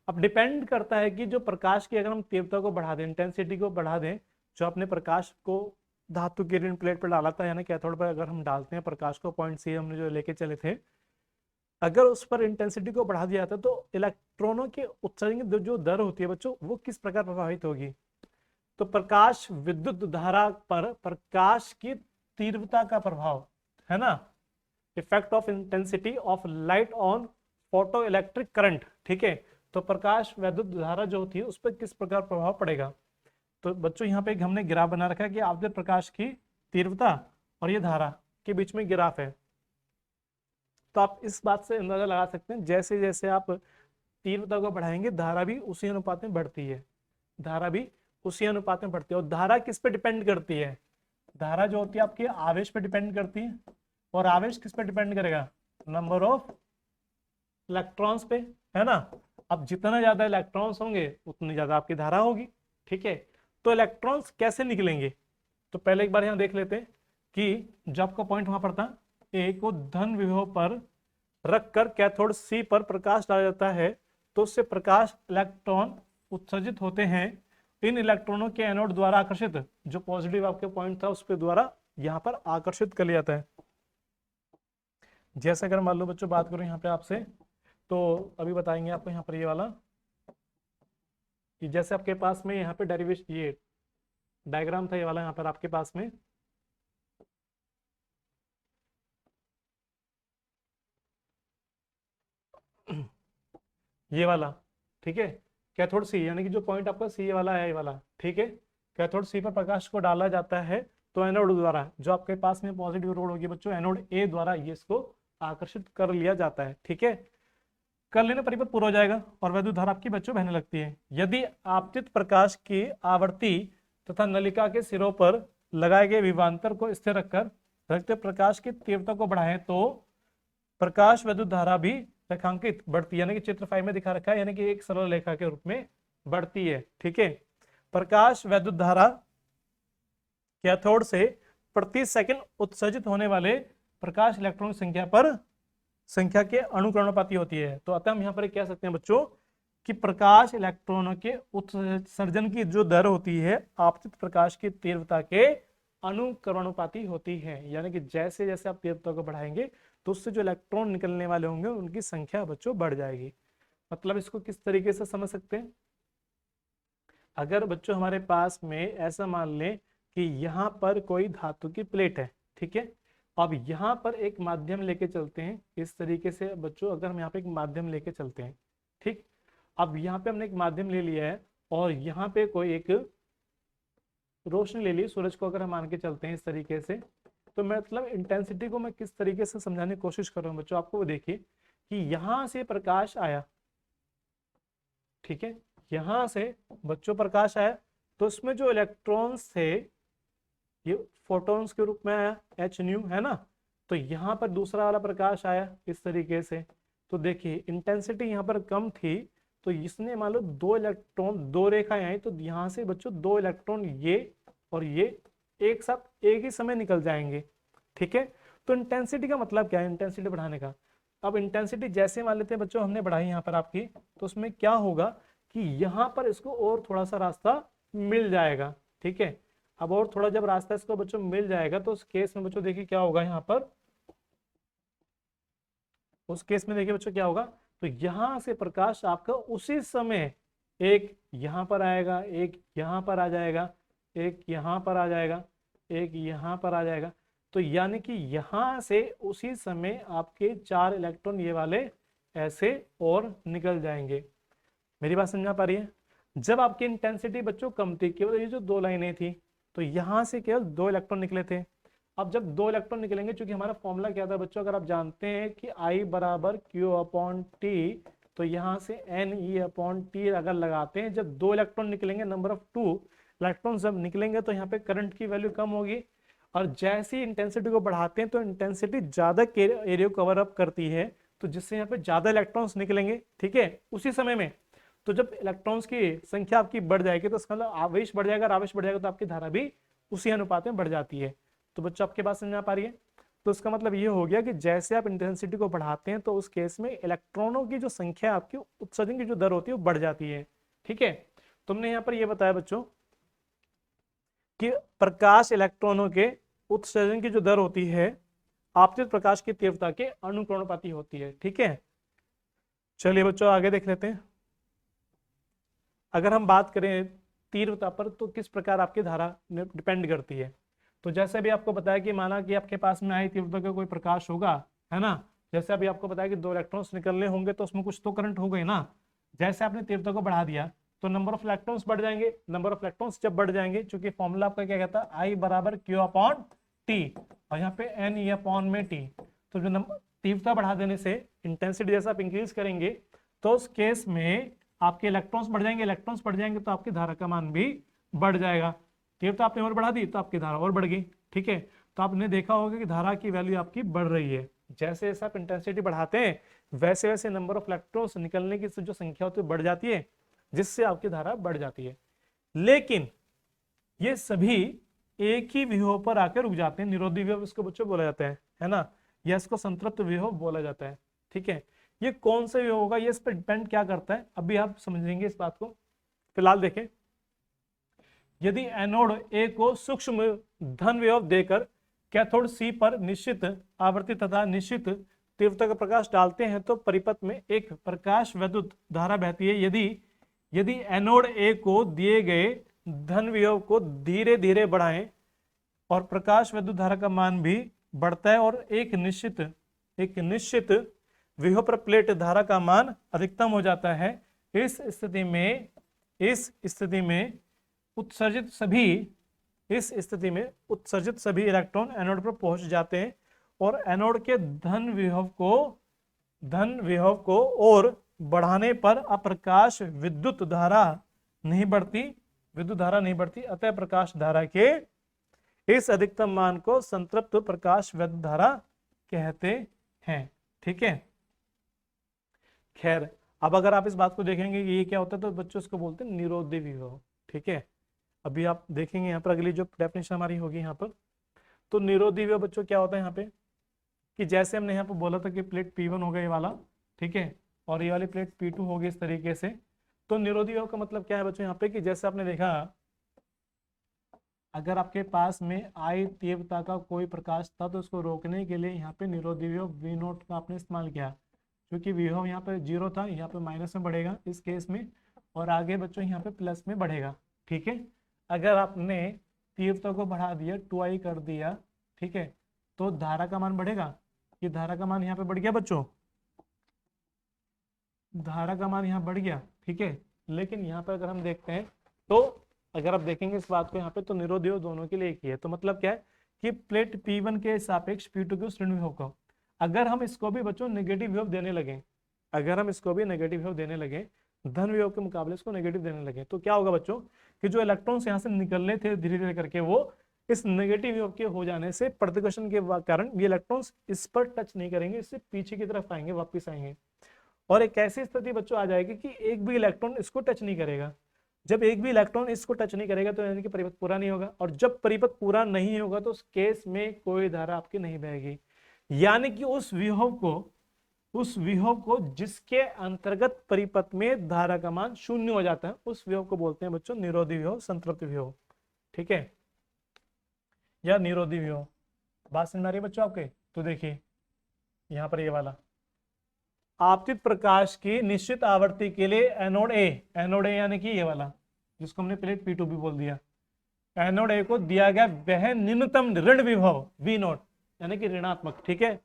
अब डिपेंड करता है कि जो प्रकाश की अगर हम तीव्रता को बढ़ा दें, इंटेंसिटी को बढ़ा दें, जो अपने प्रकाश को धातु की ऋण प्लेट पर डाला था यानी कैथोड पर अगर हम डालते हैं प्रकाश को, पॉइंट सी हमने जो लेके चले थे, अगर उस पर इंटेंसिटी को बढ़ा दिया जाता है तो इलेक्ट्रॉनों के उत्सर्जन की जो दर होती है बच्चों वो किस प्रकार प्रभावित होगी। तो प्रकाश विद्युत धारा पर प्रकाश की तीव्रता का प्रभाव है ना, effect of intensity of light on photo electric current. ठीक है, तो प्रकाश विद्युत धारा जो होती है उस पर किस प्रकार प्रभाव पड़ेगा। तो बच्चों यहाँ पे हमने ग्राफ बना रखा है कि आपतित प्रकाश की तीव्रता और ये धारा के बीच में ग्राफ है। तो आप इस बात से अंदाजा लगा सकते हैं जैसे जैसे आप तीव्रता को बढ़ाएंगे धारा भी उसी अनुपात में बढ़ती है, धारा भी उसी अनुपात में बढ़ती है। और धारा किस पे डिपेंड करती है, धारा जो होती है आपके आवेश पे डिपेंड करती है और आवेश किस पे डिपेंड करेगा, नंबर ऑफ इलेक्ट्रॉन्स पे, है ना। अब जितना ज्यादा इलेक्ट्रॉन्स होंगे उतनी ज्यादा आपकी धारा होगी। ठीक है, तो इलेक्ट्रॉन्स कैसे निकलेंगे, तो पहले एक बार यहाँ देख लेते हैं कि जब आपका पॉइंट वहां पर था ए को धन विभव पर रखकर कैथोड सी पर प्रकाश डाला जाता है तो उससे प्रकाश इलेक्ट्रॉन उत्सर्जित होते हैं। इन इलेक्ट्रॉनों के एनोड द्वारा आकर्षित जो पॉजिटिव आपके पॉइंट था उस पे द्वारा यहाँ पर आकर्षित कर लिया जाता है। जैसे अगर मान लो बच्चों बात करूं यहाँ पे आपसे, तो अभी बताएंगे आपको यहाँ पर ये वाला कि जैसे आपके पास में यहाँ पे डेरिवेशन, ये डायग्राम था ये वाला यहाँ पर आपके पास में, ये वाला, ठीक है। कैथोड सी यानी कि जो पॉइंट आपका सी वाला है, ये वाला, ठीक है। कैथोड सी पर प्रकाश को डाला जाता है तो एनोड द्वारा जो आपके पास में पॉजिटिव रोड होगी बच्चों, एनोड ए द्वारा ये इसको आकर्षित कर लिया जाता है, ठीक है। कर लेने परिपथ पूरा हो जाएगा और वैद्युत धारा आपकी बच्चों बहने लगती है। यदि आपतित प्रकाश की आवर्ती तथा नलिका के सिरों पर लगाए गए विभवांतर को स्थिर रखकर रखते प्रकाश की तीव्रता को बढ़ाएं तो प्रकाश वैद्युत धारा भी रेखांकित बढ़ती है, यानी कि चित्र 5 में दिखा रखा है, यानी कि एक सरल रेखा के रूप में बढ़ती है, ठीक है। प्रकाश वैद्युत धारा कैथोड से प्रति सेकंड उत्सर्जित होने वाले प्रकाश इलेक्ट्रॉन संख्या के अनुक्रमणानुपाती होती है। तो अतः हम यहाँ पर कह सकते हैं बच्चों कि प्रकाश इलेक्ट्रॉनों के उत्सर्जन की जो दर होती है आपतित प्रकाश की तीव्रता के अनुक्रमणानुपाती होती है, यानी कि जैसे जैसे आप तीव्रता को बढ़ाएंगे तो उससे जो इलेक्ट्रॉन निकलने वाले होंगे उनकी संख्या बच्चों बढ़ जाएगी। मतलब इसको किस तरीके से समझ सकते हैं, अगर बच्चों हमारे पास में ऐसा मान लें कि यहाँ पर कोई धातु की प्लेट है, ठीक है। अब यहाँ पर एक माध्यम लेके चलते हैं इस तरीके से बच्चों, अगर हम यहाँ पे एक माध्यम लेके चलते हैं, ठीक। अब यहाँ पे हमने एक माध्यम ले लिया है और यहाँ पे कोई एक रोशनी ले ली, सूरज को अगर हम मान के चलते हैं इस तरीके से, तो मतलब इंटेंसिटी को मैं किस तरीके से समझाने की कोशिश कर रहा हूँ बच्चों, आपको वो देखिए कि यहां से प्रकाश आया, ठीक है। यहां से बच्चों प्रकाश आया तो इसमें जो इलेक्ट्रॉन्स थे ये फोटॉन्स के रूप में आया, एच न्यू, है ना। तो यहाँ पर दूसरा वाला प्रकाश आया इस तरीके से, तो देखिए इंटेंसिटी यहाँ पर कम थी तो इसने मान लो दो इलेक्ट्रॉन, दो रेखाएं आई, तो यहाँ से बच्चों दो इलेक्ट्रॉन ये और ये एक साथ एक ही समय निकल जाएंगे, ठीक है। तो इंटेंसिटी का मतलब क्या है, इंटेंसिटी बढ़ाने का। अब इंटेंसिटी जैसे मान लेते हैं बच्चों हमने बढ़ाई यहाँ पर आपकी, तो उसमें क्या होगा कि यहाँ पर इसको और थोड़ा सा रास्ता मिल जाएगा, ठीक है। अब और थोड़ा जब रास्ता इसको बच्चों मिल जाएगा तो उस केस में बच्चों देखिए क्या होगा, यहाँ पर उस केस में देखिए बच्चों क्या होगा, तो यहां से प्रकाश आपका उसी समय एक यहां पर आएगा, एक यहां पर आ जाएगा, एक यहां पर आ जाएगा, एक यहां पर आ जाएगा। तो यानी कि यहां से उसी समय आपके 4 इलेक्ट्रॉन ये वाले ऐसे और निकल जाएंगे। मेरी बात समझ पा रही है। जब आपकी इंटेंसिटी बच्चों कम थी, केवल ये जो 2 लाइनें थी, तो यहां से केवल 2 इलेक्ट्रॉन निकले थे। अब जब 2 इलेक्ट्रॉन निकलेंगे, चूंकि हमारा फॉर्मूला क्या था बच्चों, अगर आप जानते हैं कि I बराबर Q अपॉन टी, तो यहाँ से NE अपॉन टी अगर लगाते हैं, जब 2 इलेक्ट्रॉन निकलेंगे, नंबर ऑफ 2 इलेक्ट्रॉन जब निकलेंगे तो यहाँ पे करंट की वैल्यू कम होगी। और जैसे ही इंटेंसिटी को बढ़ाते हैं तो इंटेंसिटी ज्यादा एरिया को कवर अप करती है, तो जिससे यहाँ पे ज्यादा इलेक्ट्रॉन्स निकलेंगे, ठीक है, उसी समय में। तो जब इलेक्ट्रॉन्स की संख्या आपकी बढ़ जाएगी तो इसका मतलब आवेश बढ़ जाएगा, और आवेश बढ़ जाएगा तो आपकी धारा भी उसी अनुपात में बढ़ जाती है। तो बच्चों आपके बात समझ में आ पा रही है। तो इसका मतलब ये हो गया कि जैसे आप इंटेंसिटी को बढ़ाते हैं तो उस केस में इलेक्ट्रॉनों की जो संख्या आपकी उत्सर्जन की जो दर होती है वो बढ़ जाती है, ठीक है। तुमने यहाँ पर ये बताया बच्चों कि प्रकाश इलेक्ट्रॉनों के उत्सर्जन की जो दर होती है आपतित प्रकाश की तीव्रता के अनुक्रमणानुपाती होती है, ठीक है। चलिए बच्चों आगे देख लेते हैं। अगर हम बात करें तीव्रता पर तो किस प्रकार आपकी धारा डिपेंड करती है, तो जैसे भी आपको बताया कि माना कि आपके पास में आई तीव्रता का कोई प्रकाश होगा, है ना। जैसे अभी आपको बताया कि 2 इलेक्ट्रॉन्स निकलने होंगे तो उसमें कुछ तो करंट हो गई ना। जैसे आपने तीव्रता को बढ़ा दिया तो नंबर ऑफ इलेक्ट्रॉन्स बढ़ जाएंगे। नंबर ऑफ इलेक्ट्रॉन्स जब बढ़ जाएंगे, चूंकि फॉर्मूला आपका क्या कहता है, I बराबर Q अपॉन टी, और यहाँ पे NE अपॉन में टी। तो जो तीव्रता बढ़ा देने से इंटेंसिटी जैसा आप इंक्रीज करेंगे तो उस केस में आपके इलेक्ट्रॉन्स बढ़ जाएंगे, इलेक्ट्रॉन्स बढ़ जाएंगे तो आपकी धारा का मान भी बढ़ जाएगा। तीव्रता आपने और बढ़ा दी तो आपकी धारा और बढ़ गई, ठीक है। तो आपने देखा होगा कि धारा की वैल्यू आपकी बढ़ रही है। जैसे जैसे आप इंटेंसिटी बढ़ाते हैं वैसे वैसे नंबर ऑफ इलेक्ट्रॉन्स निकलने की जो संख्या होती है बढ़ जाती है, जिससे आपकी धारा बढ़ जाती है। लेकिन ये सभी एक ही विभव पर आकर रुक जाते हैं, निरोधी विभव इसको बच्चों बोला जाता है ना, या इसको संतृप्त विभव बोला जाता है, ठीक है। ये कौन सा विभव होगा, ये इस पर डिपेंड क्या करता है, अभी आप समझेंगे इस बात को। फिलहाल देखें, यदि एनोड ए को सूक्ष्म धन विभव देकर कैथोड सी पर निश्चित आवृत्ति तथा निश्चित तीव्रता का प्रकाश डालते हैं तो परिपथ में एक प्रकाश विद्युत धारा बहती है। यदि यदि एनोड ए को दिए गए धन विभव को धीरे धीरे बढ़ाएं और प्रकाश विद्युत धारा का मान भी बढ़ता है और एक निश्चित विभव पर प्लेट धारा का मान अधिकतम हो जाता है, इस स्थिति में उत्सर्जित सभी इलेक्ट्रॉन एनोड पर पहुंच जाते हैं और एनोड के धन विभव को और बढ़ाने पर अप्रकाश विद्युत धारा नहीं बढ़ती, अतः प्रकाश धारा के इस अधिकतम मान को संतृप्त प्रकाश विद्युत धारा कहते हैं। ठीक है, खैर अब अगर आप इस बात को देखेंगे कि ये क्या होता है तो बच्चों इसको बोलते हैं निरोधी विभव। ठीक है, अभी आप देखेंगे यहाँ पर अगली जो डेफिनेशन हमारी होगी यहाँ पर, तो निरोधी विभव बच्चों क्या होता है यहाँ पे कि जैसे हमने यहाँ पर बोला था कि प्लेट P1 होगा ये वाला, ठीक है, और ये वाली प्लेट P2 होगी इस तरीके से। तो निरोधी विभव का मतलब क्या है बच्चों यहाँ पे कि जैसे आपने देखा अगर आपके पास में I तीव्रता का कोई प्रकाश था तो उसको रोकने के लिए यहाँ पे निरोधी विभव V0 का आपने इस्तेमाल किया, क्योंकि विभव यहाँ पे 0 था, यहाँ पे माइनस में बढ़ेगा इस केस में, और आगे बच्चों यहाँ पे प्लस में बढ़ेगा। ठीक है, अगर आपने तीव्रता को बढ़ा दिया 2I कर दिया, ठीक है, तो धारा का मान बढ़ेगा। ये धारा का मान यहाँ पे बढ़ गया बच्चों, धारा का मान यहाँ बढ़ गया। ठीक है, लेकिन यहाँ पर अगर हम देखते हैं तो अगर आप देखेंगे इस बात को यहाँ पे तो निरोधी विभव दोनों के लिए एक ही है। तो मतलब क्या है कि प्लेट P1 के सापेक्ष P2 के उस ऋण विभव को अगर हम इसको भी बच्चों नेगेटिव विभव देने लगे, धन विभव के मुकाबले इसको नेगेटिव देने लगे, तो क्या होगा बच्चों कि जो इलेक्ट्रॉन्स यहाँ से निकलने थे धीरे धीरे करके वो इस नेगेटिव विभव के हो जाने से प्रतिकर्षण के कारण ये इलेक्ट्रॉन्स इस पर टच नहीं करेंगे, इससे पीछे की तरफ आएंगे, वापस आएंगे, और एक ऐसी स्थिति बच्चों आ जाएगी कि एक भी इलेक्ट्रॉन इसको टच नहीं करेगा। जब एक भी इलेक्ट्रॉन इसको टच नहीं करेगा तो यानी कि परिपथ पूरा नहीं होगा, और जब परिपथ पूरा नहीं होगा तो उस केस में कोई धारा आपकी नहीं बहेगी, यानी कि उस विभव को जिसके अंतर्गत परिपथ में धारा का मान शून्य हो जाता है उस विभव को बोलते हैं बच्चों निरोधी विभव, संतृप्त विभव। ठीक है, या निरोधी विभव। बात समझ आ रही है बच्चों आपके? तो देखिए यहां पर ये वाला आपतित प्रकाश की निश्चित आवृत्ति के लिए एनोड ए यानी कि ये वाला जिसको हमने प्लेट P2 भी बोल दिया, एनोड ए को दिया गया वह निम्नतम ऋण विभव V0 यानी कि ऋणात्मक, ठीक है,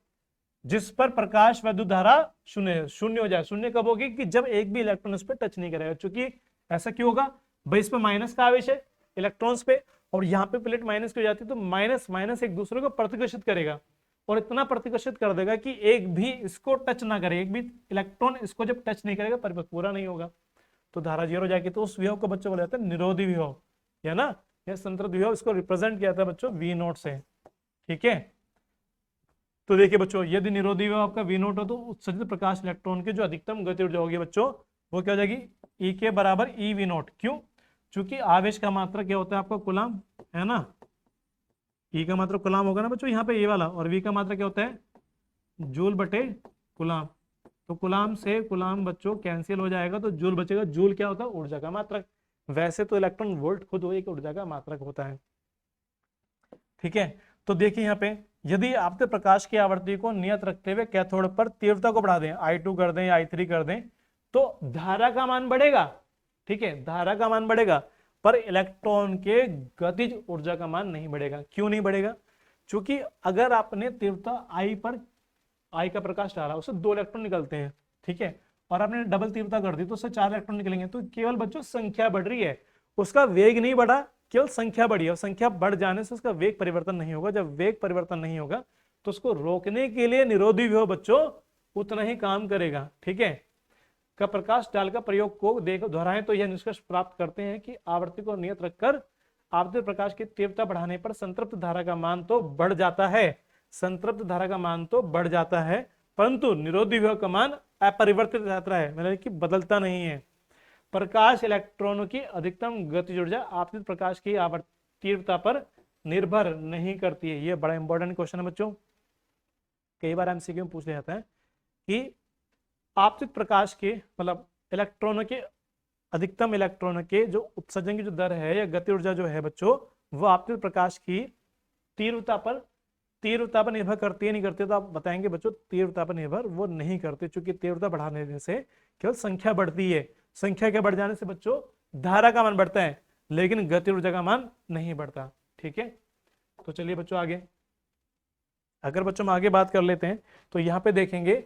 जिस पर प्रकाश विद्युत धारा शून्य हो जाए। शून्य कब होगी कि जब एक भी इलेक्ट्रॉन उस पर टच नहीं करेगा। चूंकि ऐसा क्यों होगा भाई, इस पर माइनस का आवेश है इलेक्ट्रॉन्स पे और यहाँ पे प्लेट माइनस की हो जाती है, तो माइनस माइनस एक दूसरे को प्रतिकर्षित करेगा और इतना प्रतिकर्षित कर देगा कि एक भी इसको टच ना करे, एक भी इलेक्ट्रॉन इसको जब टच नहीं करेगा परिपथ पूरा नहीं होगा, तो धारा 0 हो जाएगी। तो उस विभव को बच्चों बोला जाता है निरोधी विभव, है ना, यह संतृप्त विभव, इसको रिप्रेजेंट किया जाता है बच्चों V0 से। ठीक है, तो देखिए बच्चों यदि निरोधी विभव आपका V0 हो तो उत्सर्जित प्रकाश इलेक्ट्रॉन की जो अधिकतम गति ऊर्जा होगी बच्चों वो क्या हो जाएगी, E के बराबर eV0। क्यों? क्योंकि आवेश का मात्रा क्या होता है आपका कुलाम, है ना, E का मात्रा कुलाम होगा ना बच्चों यहाँ पे ये वाला, और V का मात्रा क्या होता है जूल बटे कुलाम। तो कुलाम से कुलाम बच्चों कैंसिल हो जाएगा तो जूल बचेगा। जूल क्या होता है, ऊर्जा का मात्रक। वैसे तो इलेक्ट्रॉन वोल्ट खुद वो एक ऊर्जा का मात्रक होता है। ठीक है, तो देखिए यहाँ पे यदि आपके प्रकाश की आवृत्ति को नियत रखते हुए कैथोड पर तीव्रता को बढ़ा दें, I2 कर दें, I3 कर दें, तो धारा का मान बढ़ेगा। ठीक है, धारा का मान बढ़ेगा पर इलेक्ट्रॉन के गतिज ऊर्जा का मान नहीं बढ़ेगा। क्यों नहीं बढ़ेगा? क्योंकि अगर आपने तीव्रता I पर I का प्रकाश डाला उससे 2 इलेक्ट्रॉन निकलते हैं, ठीक है, और आपने डबल तीव्रता कर दी तो उससे 4 इलेक्ट्रॉन निकलेंगे। तो केवल बच्चों संख्या बढ़ रही है, उसका वेग नहीं बढ़ा, केवल संख्या बढ़ी है, और संख्या बढ़ जाने से उसका वेग परिवर्तन नहीं होगा। जब वेग परिवर्तन नहीं होगा तो उसको रोकने के लिए निरोधी विभव बच्चों उतना ही काम करेगा। ठीक है, का प्रकाश डाल का प्रयोग को देखो दोहराएं तो यह निष्कर्ष प्राप्त करते हैं कि आवृत्ति को नियत रखकर आपतित प्रकाश की तीव्रता बढ़ाने पर संतृप्त धारा का मान तो बढ़ जाता है, संतृप्त धारा का मान तो बढ़ जाता है, परंतु निरोधी विभव का मान अपरिवर्तित रहता है, मतलब कि बदलता नहीं है। प्रकाश इलेक्ट्रॉनों की अधिकतम गतिज ऊर्जा आपतित प्रकाश की तीव्रता पर निर्भर नहीं करती है। यह बड़ा इंपॉर्टेंट क्वेश्चन है बच्चों, कई बार एमसीक्यू में पूछ लिया जाता है कि आपतित प्रकाश के मतलब इलेक्ट्रॉनों के अधिकतम इलेक्ट्रॉनों के जो उत्सर्जन की जो दर है या गति ऊर्जा जो है बच्चों वो आपतित प्रकाश की तीव्रता पर तीव्रता पर निर्भर करती है नहीं करती, तो आप बताएंगे बच्चों तीव्रता पर निर्भर वो नहीं करते, क्योंकि तीव्रता बढ़ाने से केवल संख्या बढ़ती है। संख्या के बढ़ जाने से बच्चों धारा का मान बढ़ता है, लेकिन गति ऊर्जा का मान नहीं बढ़ता। ठीक है, तो चलिए बच्चों आगे, अगर बच्चों हम आगे बात कर लेते हैं तो यहाँ पे देखेंगे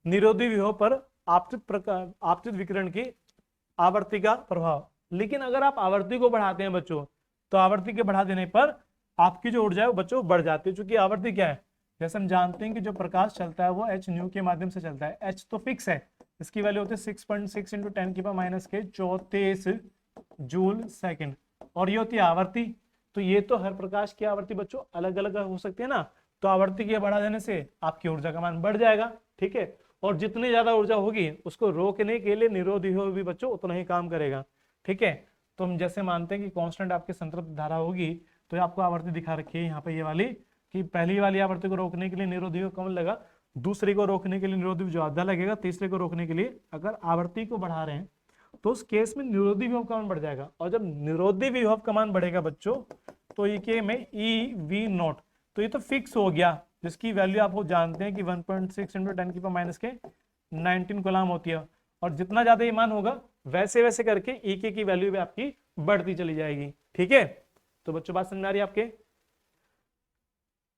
निरोधी विभव पर आपतित विकिरण की आवर्ती का प्रभाव। लेकिन अगर आप आवर्ती को बढ़ाते हैं बच्चों, तो आवर्ती के बढ़ा देने पर आपकी जो ऊर्जा है वो बच्चों बढ़ जाती है, क्योंकि आवर्ती क्या है, जैसे हम जानते हैं कि जो प्रकाश चलता है वो एच न्यू के माध्यम से चलता है। एच तो फिक्स है, इसकी वैल्यू होती है 6.6 इंटू 10 की पावर माइनस के 34 जूल सेकंड, और ये होती है आवर्ती। तो ये तो हर प्रकाश की आवर्ती बच्चों अलग अलग हो सकती है ना, तो आवर्ती के बढ़ा देने से आपकी ऊर्जा का मान बढ़ जाएगा। ठीक है, और जितनी ज्यादा ऊर्जा होगी उसको रोकने के लिए निरोधी हो भी बच्चों उतना ही काम करेगा। ठीक है, तो हम जैसे मानते हैं कि कांस्टेंट आपकी संतृप्त धारा होगी, तो आपको आवर्ती दिखा रखी है यहाँ पे ये वाली, कि पहली वाली आवर्ती को रोकने के लिए निरोधी कम लगा, दूसरी को रोकने के लिए निरोधी ज्यादा लगेगा, तीसरे को रोकने के लिए अगर आवर्ती को बढ़ा रहे हैं तो उस केस में निरोधी विभव का मान बढ़ जाएगा। और जब निरोधी विभव का मान बढ़ेगा बच्चों, तो ये के में ई वी नॉट, तो ये तो फिक्स हो गया, जिसकी वैल्यू आप जानते हैं कि 1.6 इंटू 10 की पावर माइनस के 19 कूलम होती है। और जितना ज्यादा ये मान होगा वैसे वैसे करके ई के की वैल्यू भी आपकी बढ़ती चली जाएगी। ठीक है, तो बच्चों बात समझ में आ रही है आपके?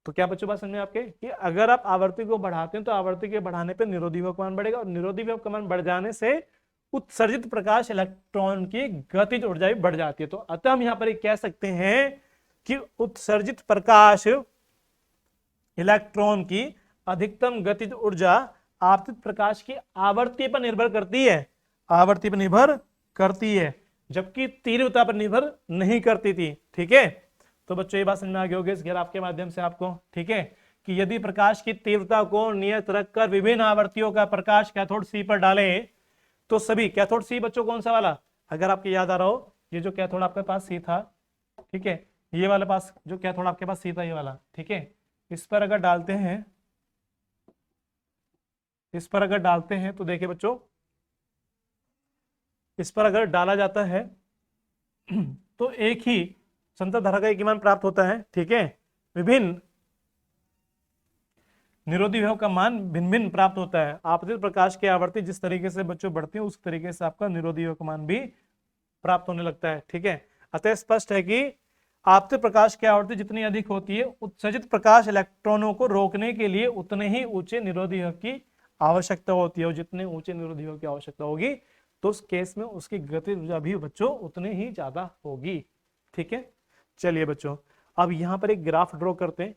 तो क्या बच्चों बात समझ में आपके कि अगर आप आवर्ती को बढ़ाते हैं तो आवर्ती के बढ़ाने पर निरोधी विभव का मान बढ़ेगा, और निरोधी विभव का मान बढ़ जाने से उत्सर्जित प्रकाश इलेक्ट्रॉन की गतिज ऊर्जा भी बढ़ जाती है। तो अतः हम यहां पर कह सकते हैं कि उत्सर्जित प्रकाश इलेक्ट्रॉन की अधिकतम गतिज ऊर्जा आपतित प्रकाश की आवर्ती पर निर्भर करती है, आवर्ती पर निर्भर करती है, जबकि तीव्रता पर निर्भर नहीं करती थी। ठीक है, तो बच्चों ये बात समझ में आ गई होगी इस ग्राफ के माध्यम से आपको। ठीक है, कि यदि प्रकाश की तीव्रता को नियत रखकर विभिन्न आवर्तियों का प्रकाश कैथोड सी पर डालें, तो सभी कैथोड सी बच्चों कौन सा वाला, अगर आपको याद आ रहा हो, ये जो कैथोड आपके पास सी था, ठीक है, ये वाला पास जो कैथोड आपके पास सी था ये वाला, ठीक है, इस पर अगर डालते हैं, इस पर अगर डालते हैं तो देखिए बच्चों, इस पर अगर डाला जाता है तो एक ही संतत धारा का एक ही मान प्राप्त होता है। ठीक है, विभिन्न निरोधी विभव का मान भिन्न भिन्न प्राप्त होता है। आपतित प्रकाश की आवृत्ति जिस तरीके से बच्चों बढ़ती है उस तरीके से आपका निरोधी विभव का मान भी प्राप्त होने लगता है। ठीक है, अतः स्पष्ट है कि आपतित प्रकाश की आवृत्ति जितनी अधिक होती है, उत्सर्जित प्रकाश इलेक्ट्रॉनों को रोकने के लिए उतने ही ऊंचे निरोधी विभव की आवश्यकता होती है, और जितने ऊंचे निरोधी विभव की आवश्यकता होगी तो उस केस में उसकी गतिज ऊर्जा भी बच्चों उतने ही ज्यादा होगी। ठीक है, चलिए बच्चों अब यहाँ पर एक ग्राफ ड्रॉ करते हैं।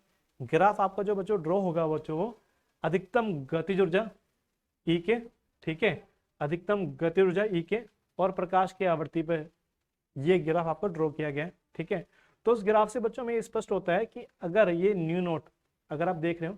ग्राफ आपका जो बच्चों ड्रॉ होगा बच्चों वो अधिकतम गतिज ऊर्जा ई के, ठीक है, अधिकतम गतिज ऊर्जा ई के और प्रकाश की आवृत्ति पर ये ग्राफ आपको ड्रॉ किया गया है। ठीक है, तो उस ग्राफ से बच्चों में स्पष्ट होता है कि अगर ये न्यू नोट अगर आप देख रहे हो,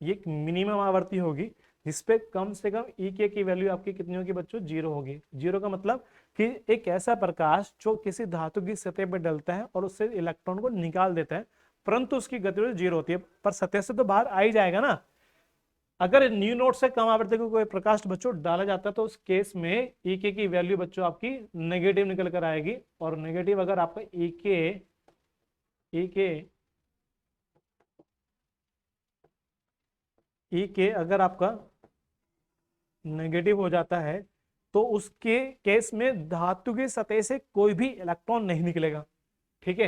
ये एक मिनिमम आवृत्ति होगी जिसपे कम से कम ई के की वैल्यू आपकी कितनी होगी बच्चों, 0 होगी। 0 का मतलब कि एक ऐसा प्रकाश जो किसी धातु की सतह पर डलता है और उससे इलेक्ट्रॉन को निकाल देता है, परंतु उसकी गतिविधि 0 होती है, पर सतह से तो बाहर आ ही जाएगा ना। अगर न्यू नोट से कम आवृत्ति को कोई प्रकाश बच्चों डाला जाता है तो उस केस में ई के की वैल्यू बच्चों आपकी नेगेटिव निकल कर आएगी, और नेगेटिव अगर आपका ई के अगर आपका नेगेटिव हो जाता है तो उसके केस में धातु की सतह से कोई भी इलेक्ट्रॉन नहीं निकलेगा। ठीक है,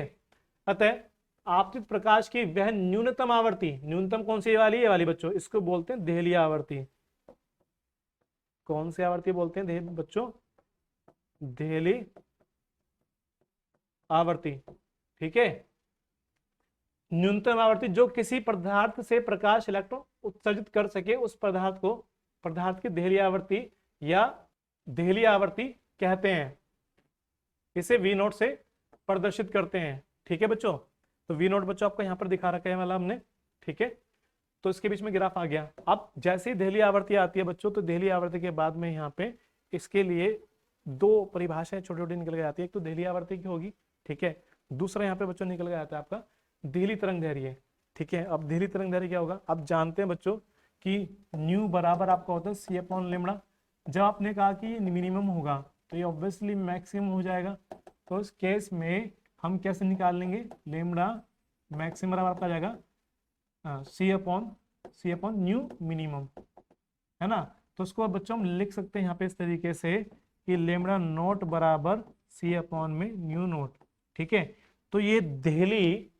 अतः आपतित प्रकाश की वह न्यूनतम आवृत्ति, न्यूनतम कौन सी वाली, ये वाली बच्चों, इसको बोलते हैं देहली आवृत्ति। कौन सी आवृत्ति बोलते हैं बच्चों, देहली आवृत्ति। ठीक है, न्यूनतम आवृत्ति जो किसी पदार्थ से प्रकाश इलेक्ट्रॉन उत्सर्जित कर सके उस पदार्थ की देहली आवृत्ति या देहली आवृत्ति कहते हैं। इसे वी नोट से प्रदर्शित करते हैं। ठीक है बच्चों, तो वी नोट बच्चों आपको यहाँ पर दिखा रखा है वाला हमने। ठीक है, तो इसके बीच में ग्राफ आ गया। अब जैसे ही देहली आवृत्ति आती है बच्चों, तो देहली आवृत्ति के बाद में यहाँ पे इसके लिए दो परिभाषाएं छोटी छोटी निकल के आती है। एक तो देहली आवृत्ति की होगी, ठीक है, दूसरा यहाँ पे बच्चों निकल के आता है आपका देहली तरंग दैर्घ्य। ठीक है, अब देहली तरंग दैर्घ्य क्या होगा, आप जानते हैं बच्चों कि न्यू बराबर आपका होता है सी अपॉन लेमड़ा। जब आपने कहा कि मिनिमम होगा तो ये ऑब्वियसली मैक्सिमम हो जाएगा, तो इस केस में हम कैसे निकाल लेंगे, लेमड़ा मैक्सिमम बराबर आपका आ जाएगा सी अपॉन न्यू मिनिमम, है ना। तो उसको बच्चों हम लिख सकते हैं यहाँ पे इस तरीके से कि लेमड़ा नोट बराबर सी अपॉन में न्यू नोट। ठीक है, तो ये देहली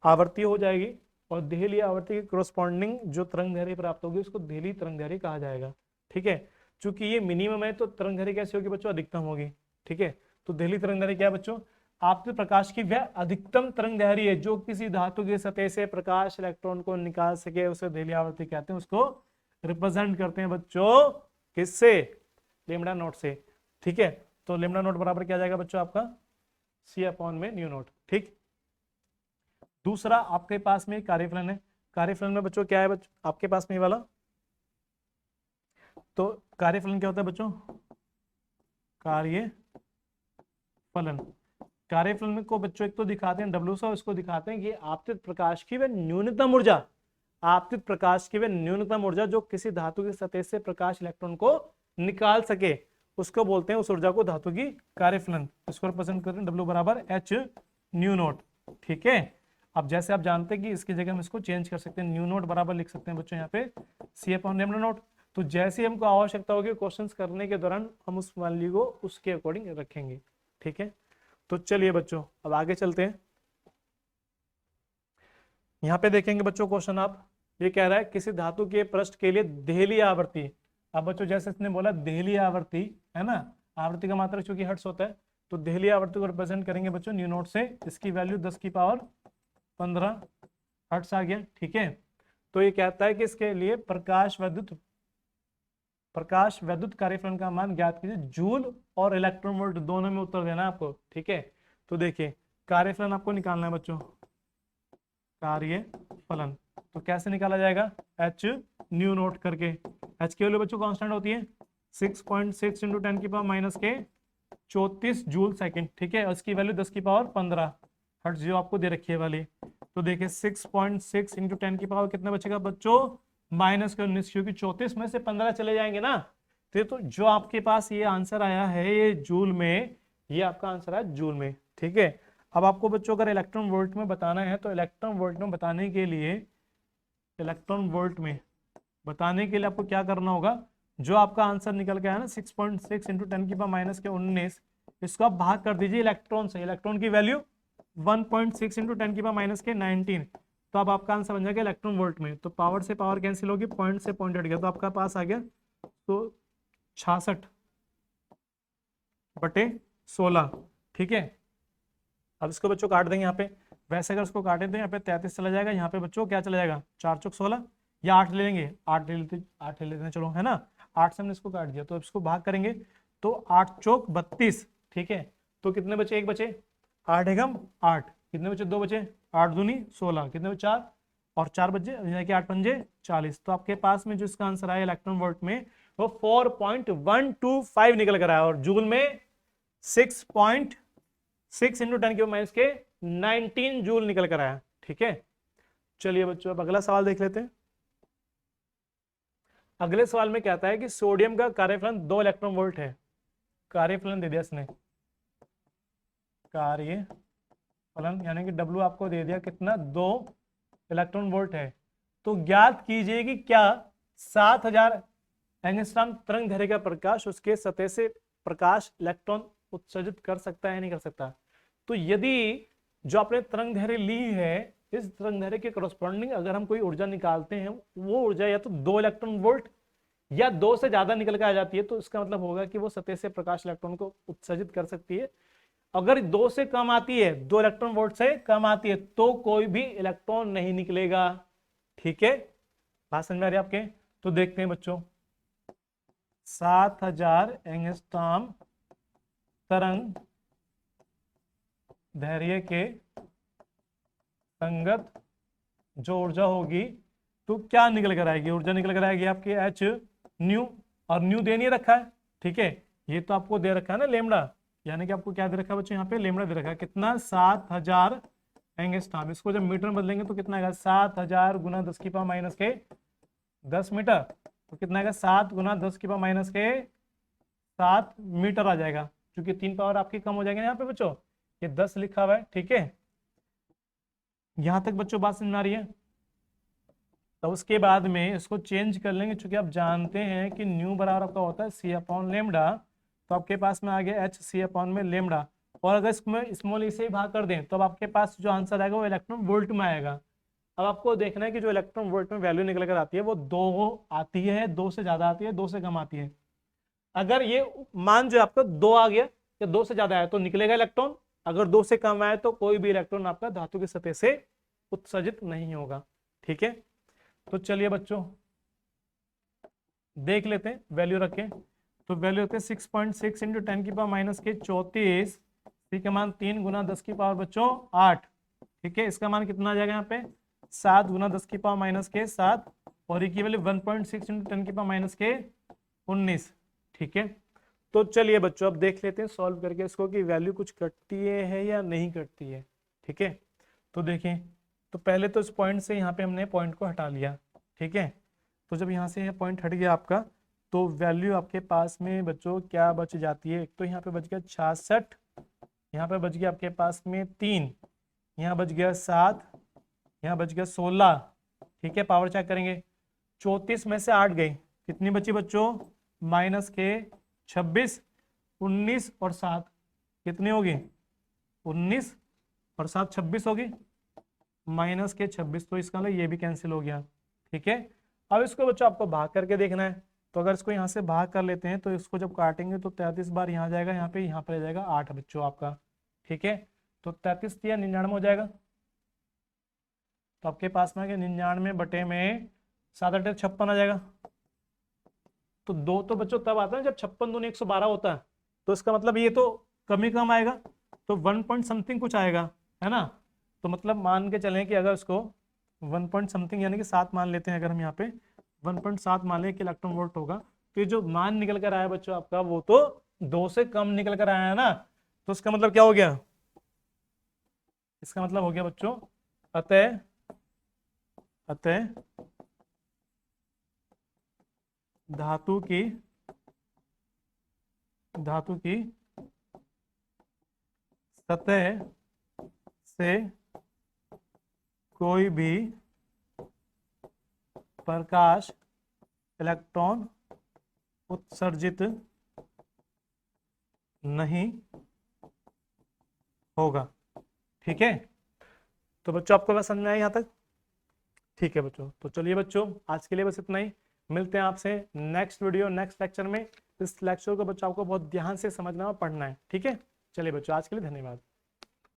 आवृत्ति हो जाएगी और देहली आवृत्ति के कोरस्पॉन्डिंग जो तरंग दैर्घ्य प्राप्त होगी उसको देहली तरंग दैर्घ्य कहा जाएगा। ठीक है, चूंकि ये मिनिमम है तो तरंग दैर्घ्य कैसे होगी बच्चों, अधिकतम होगी। ठीक है, तो देहली तरंग दैर्घ्य क्या है बच्चों, आपतित प्रकाश की वह अधिकतम तरंग दैर्घ्य है जो किसी धातु की सतह से प्रकाश इलेक्ट्रॉन को निकाल सके, उसे देहली आवृत्ति कहते हैं। उसको रिप्रेजेंट करते हैं बच्चों किससे, लेमड़ा नोट से। ठीक है, तो लेमड़ा नोट बराबर क्या जाएगा बच्चों आपका सी अपॉन में न्यू नोट। ठीक, दूसरा आपके पास में कार्यफलन है। कार्यफलन में बच्चों क्या है बच्चों आपके पास में ये वाला, तो कार्यफलन क्या होता है बच्चों, कार्य फलन। कार्यफलन में को बच्चों एक तो दिखाते हैं डब्ल्यू सा, इसको दिखाते हैं कि आपतित प्रकाश की वह न्यूनतम ऊर्जा, आपतित प्रकाश की वह न्यूनतम ऊर्जा जो किसी धातु की सतह से प्रकाश इलेक्ट्रॉन को निकाल सके, उसको बोलते हैं, उस ऊर्जा को धातु की कार्यफलन। इसको रिप्रेजेंट करते हैं डब्ल्यू बराबर एच न्यू नोट। ठीक है, अब जैसे आप जानते हैं कि इसकी जगह हम इसको चेंज कर सकते हैं, न्यू नोट बराबर लिख सकते हैं बच्चों यहाँ पे सी अपॉन लेमड़ा नोट। तो जैसे ही हमको आवश्यकता होगी क्वेश्चंस करने के दौरान हम उस वैल्यू को उसके अकॉर्डिंग रखेंगे। ठीक है, तो चलिए बच्चों अब आगे चलते हैं। यहाँ पे देखेंगे बच्चों क्वेश्चन, आप ये कह रहा है किसी धातु के पृष्ठ के लिए देहली आवृत्ति। अब बच्चों जैसे इसने बोला देहली आवृत्ति, है ना, आवृत्ति का मात्रक चूंकि हर्ट्ज होता है, तो देहली आवृत्ति को रिप्रेजेंट करेंगे बच्चों न्यू नोट से। इसकी वैल्यू 10 की पावर 15 हर्ट्ज आ गया। ठीक है, तो ये कहता है कि इसके लिए प्रकाश वैद्युत कार्यफलन का मान ज्ञात कीजिए। जूल और इलेक्ट्रॉन वोल्ट दोनों में उत्तर देना है आपको। ठीक है, तो देखिए कार्यफलन आपको निकालना है बच्चों, कार्य फलन तो कैसे निकाला जाएगा, एच न्यू नोट करके। एच की वैल्यू बच्चों कांस्टेंट होती है 6.6 इंटू 10 की पावर माइनस के 34 जूल सेकंड। ठीक है, उसकी वैल्यू 10 की पावर 15 हर्ट्ज जो आपको दे रखी है वाली। तो देखिए 6.6 इंटू 10 की पावर कितना बचेगा बच्चों, माइनस के 19, क्योंकि 34 में से 15 चले जाएंगे ना। तो जो आपके पास ये आंसर आया है ये जूल में, ये आपका आंसर है जूल में। ठीक है, अब आपको बच्चों अगर इलेक्ट्रॉन वोल्ट में बताना है तो इलेक्ट्रॉन वोल्ट में बताने के लिए आपको क्या करना होगा, जो आपका आंसर निकल के आया ना 6.6 इंटू 10 की पावर माइनस के 19, इसको आप भाग कर दीजिए इलेक्ट्रॉन से। इलेक्ट्रॉन की वैल्यू 1.6 इंटू 10 की पावर माइनस के 19, तो अब आपका आंसर बन जाएगा इलेक्ट्रॉन वोल्ट में। तो पावर से पावर कैंसिल होगी, पॉइंट से पॉइंट हट गया, तो आपका पास आ गया तो 66/16। ठीक है, अब इसको बच्चों काट देंगे यहाँ पे। वैसे अगर इसको काटें तो यहाँ पे 33 चला जाएगा, यहाँ पे बच्चों क्या चला जाएगा 4 चौक 16, या 8 ले लेंगे, 8 ले लेते हैं चलो, है ना। 8 से हमने इसको काट दिया, तो इसको भाग करेंगे तो 8 चौक 32। ठीक है, तो कितने बचे, एक बचे 8 एकम 8, कितने बचे 2 बचे, 8 दूनी 16, कितने बचे 4 और 4 बचे यानी कि 8 पंजे 40। तो आपके पास में जो इसका आंसर आया इलेक्ट्रॉन वोल्ट में वो 4.125 निकल कर आया, और जूल में 6.6 इंटू 10 की पावर माइनस के 19 जूल निकल कर आया। ठीक है, चलिए बच्चों अब अगला सवाल देख लेते हैं। अगले सवाल में कहता है कि सोडियम का कार्यफलन 2 इलेक्ट्रॉन वोल्ट है। कार्यफलन दे दिया इसने, कार्यफलन यानी कि W आपको दे दिया कितना, 2 इलेक्ट्रॉन वोल्ट है। तो ज्ञात कीजिए कि क्या 7000 एंगस्ट्रॉम तरंग दैर्घ्य का प्रकाश उसके सतह से प्रकाश इलेक्ट्रॉन उत्सर्जित कर सकता है नहीं कर सकता। तो यदि जो आपने तरंग दैर्घ्य ली है, इस तरंग दैर्घ्य के करस्पॉन्डिंग अगर हम कोई ऊर्जा निकालते हैं, वो ऊर्जा या तो 2 इलेक्ट्रॉन वोल्ट या 2 से ज्यादा निकल के आ जाती है, तो इसका मतलब होगा कि वो सतह से प्रकाश इलेक्ट्रॉन को उत्सर्जित कर सकती है। अगर 2 से कम आती है, 2 इलेक्ट्रॉन वोल्ट से कम आती है, तो कोई भी इलेक्ट्रॉन नहीं निकलेगा। ठीक है, बात समझ में आ रही है आपके। तो देखते हैं बच्चों, 7000 एंगस्ट्रॉम तरंग दैर्घ्य के संगत जो ऊर्जा होगी तो क्या निकल कर आएगी, ऊर्जा निकल कर आएगी आपकी एच न्यू, और न्यू दे नहीं रखा है। ठीक है, ये तो आपको दे रखा है ना लेमड़ा, यानी कि आपको क्या दे रखा है बच्चों, यहाँ पे लेमड़ा दे रखा है कितना, 7000 एंगस्ट्रॉम। इसको जब मीटर में बदलेंगे तो कितना आएगा, 7000 गुना 10 की पावर माइनस के 10 मीटर, तो कितना आएगा 7 गुना 10 की पावर माइनस के 7 मीटर आ जाएगा, क्योंकि 3 पावर आपकी कम हो जाएगी यहाँ पे बच्चों, ये 10 लिखा हुआ है। ठीक है, यहां तक बच्चों बात समझ में आ रही है। तो उसके बाद में इसको चेंज कर लेंगे, क्योंकि आप जानते हैं कि न्यू बराबर आपका होता है सी अपॉन लेमडा। तो आपके पास में आ गया एच सी अपॉन में लेमडा, और अगर इसमें स्मॉल ई से ही भाग कर दें तो अब आपके पास जो आंसर आएगा वो इलेक्ट्रॉन वोल्ट में आएगा। अब आपको देखना है कि जो इलेक्ट्रॉन वोल्ट में वैल्यू निकल कर आती है वो 2 आती है, 2 से ज्यादा आती है, 2 से कम आती है। अगर ये मान जो आपका 2 आ गया या 2 से ज्यादा आया तो निकलेगा इलेक्ट्रॉन, अगर 2 से कम आए तो कोई भी इलेक्ट्रॉन आपका धातु की सतह से उत्सर्जित नहीं होगा। ठीक है, तो चलिए बच्चों देख लेते हैं वैल्यू रखें। तो वैल्यू होते हैं 6.6 इंटू 10 की पावर माइनस के 34, सी का मान 3 गुना 10 की पावर बच्चों 8। ठीक है, इसका मान कितना आ जाएगा यहाँ पे 7 गुना 10 की पावर माइनस के 7, और ये की वैल्यू 1.6 इंटू 10 की पावर माइनस के 19। ठीक है, तो चलिए बच्चों अब देख लेते हैं सॉल्व करके इसको कि वैल्यू कुछ कटती है या नहीं कटती है। ठीक है, तो देखें, तो पहले तो इस पॉइंट से यहाँ पे हमने पॉइंट को हटा लिया। ठीक है, तो जब यहाँ से यह पॉइंट हट गया आपका, तो वैल्यू आपके पास में बच्चों क्या बच जाती है, एक तो यहाँ पे बच गया 66, यहाँ पे बच गया आपके पास में 3, यहाँ बच गया 7, यहाँ बच गया 16। ठीक है, पावर चेक करेंगे, 34 में से 8 गई, कितनी बची बच्चों माइनस के 26, 19 और 7 कितनी होगी 19 और 7 26 होगी, माइनस के 26, तो इसका मतलब ये भी कैंसिल हो गया। ठीक है, अब इसको बच्चों आपको भाग करके देखना है, तो अगर इसको यहाँ से भाग कर लेते हैं तो इसको जब काटेंगे तो 33 बार यहाँ जाएगा, यहाँ पर जाएगा 8 बच्चों आपका। ठीक है, तो 33 या 99 हो जाएगा, तो आपके पास में 99 बटे में 7 8 56 आ जाएगा। तो 2 तो बच्चों तब आता है जब 56 दूनी 112 होता है, तो इसका मतलब ये तो कम ही कम आएगा, तो 1 पॉइंट समथिंग कुछ आएगा, है ना। तो मतलब मान के चलें कि अगर इसको 1 पॉइंट समथिंग यानी कि 7 मान लेते हैं, अगर हम यहाँ पे 1.7 मान लें कि इलेक्ट्रॉन वोल्ट होगा, तो ये जो मान निकल कर आया बच्चों आपका वो तो 2 से कम निकल कर आया है ना। तो इसका मतलब क्या हो गया, इसका मतलब हो गया बच्चों अतः धातु की सतह से कोई भी प्रकाश इलेक्ट्रॉन उत्सर्जित नहीं होगा। ठीक है, तो बच्चों आपको बस समझ में आया यहाँ तक। ठीक है बच्चों, तो चलिए बच्चों आज के लिए बस इतना ही, मिलते हैं आपसे नेक्स्ट वीडियो नेक्स्ट लेक्चर में। इस लेक्चर को बच्चों आपको बहुत ध्यान से समझना और पढ़ना है। ठीक है, चलिए बच्चों आज के लिए धन्यवाद।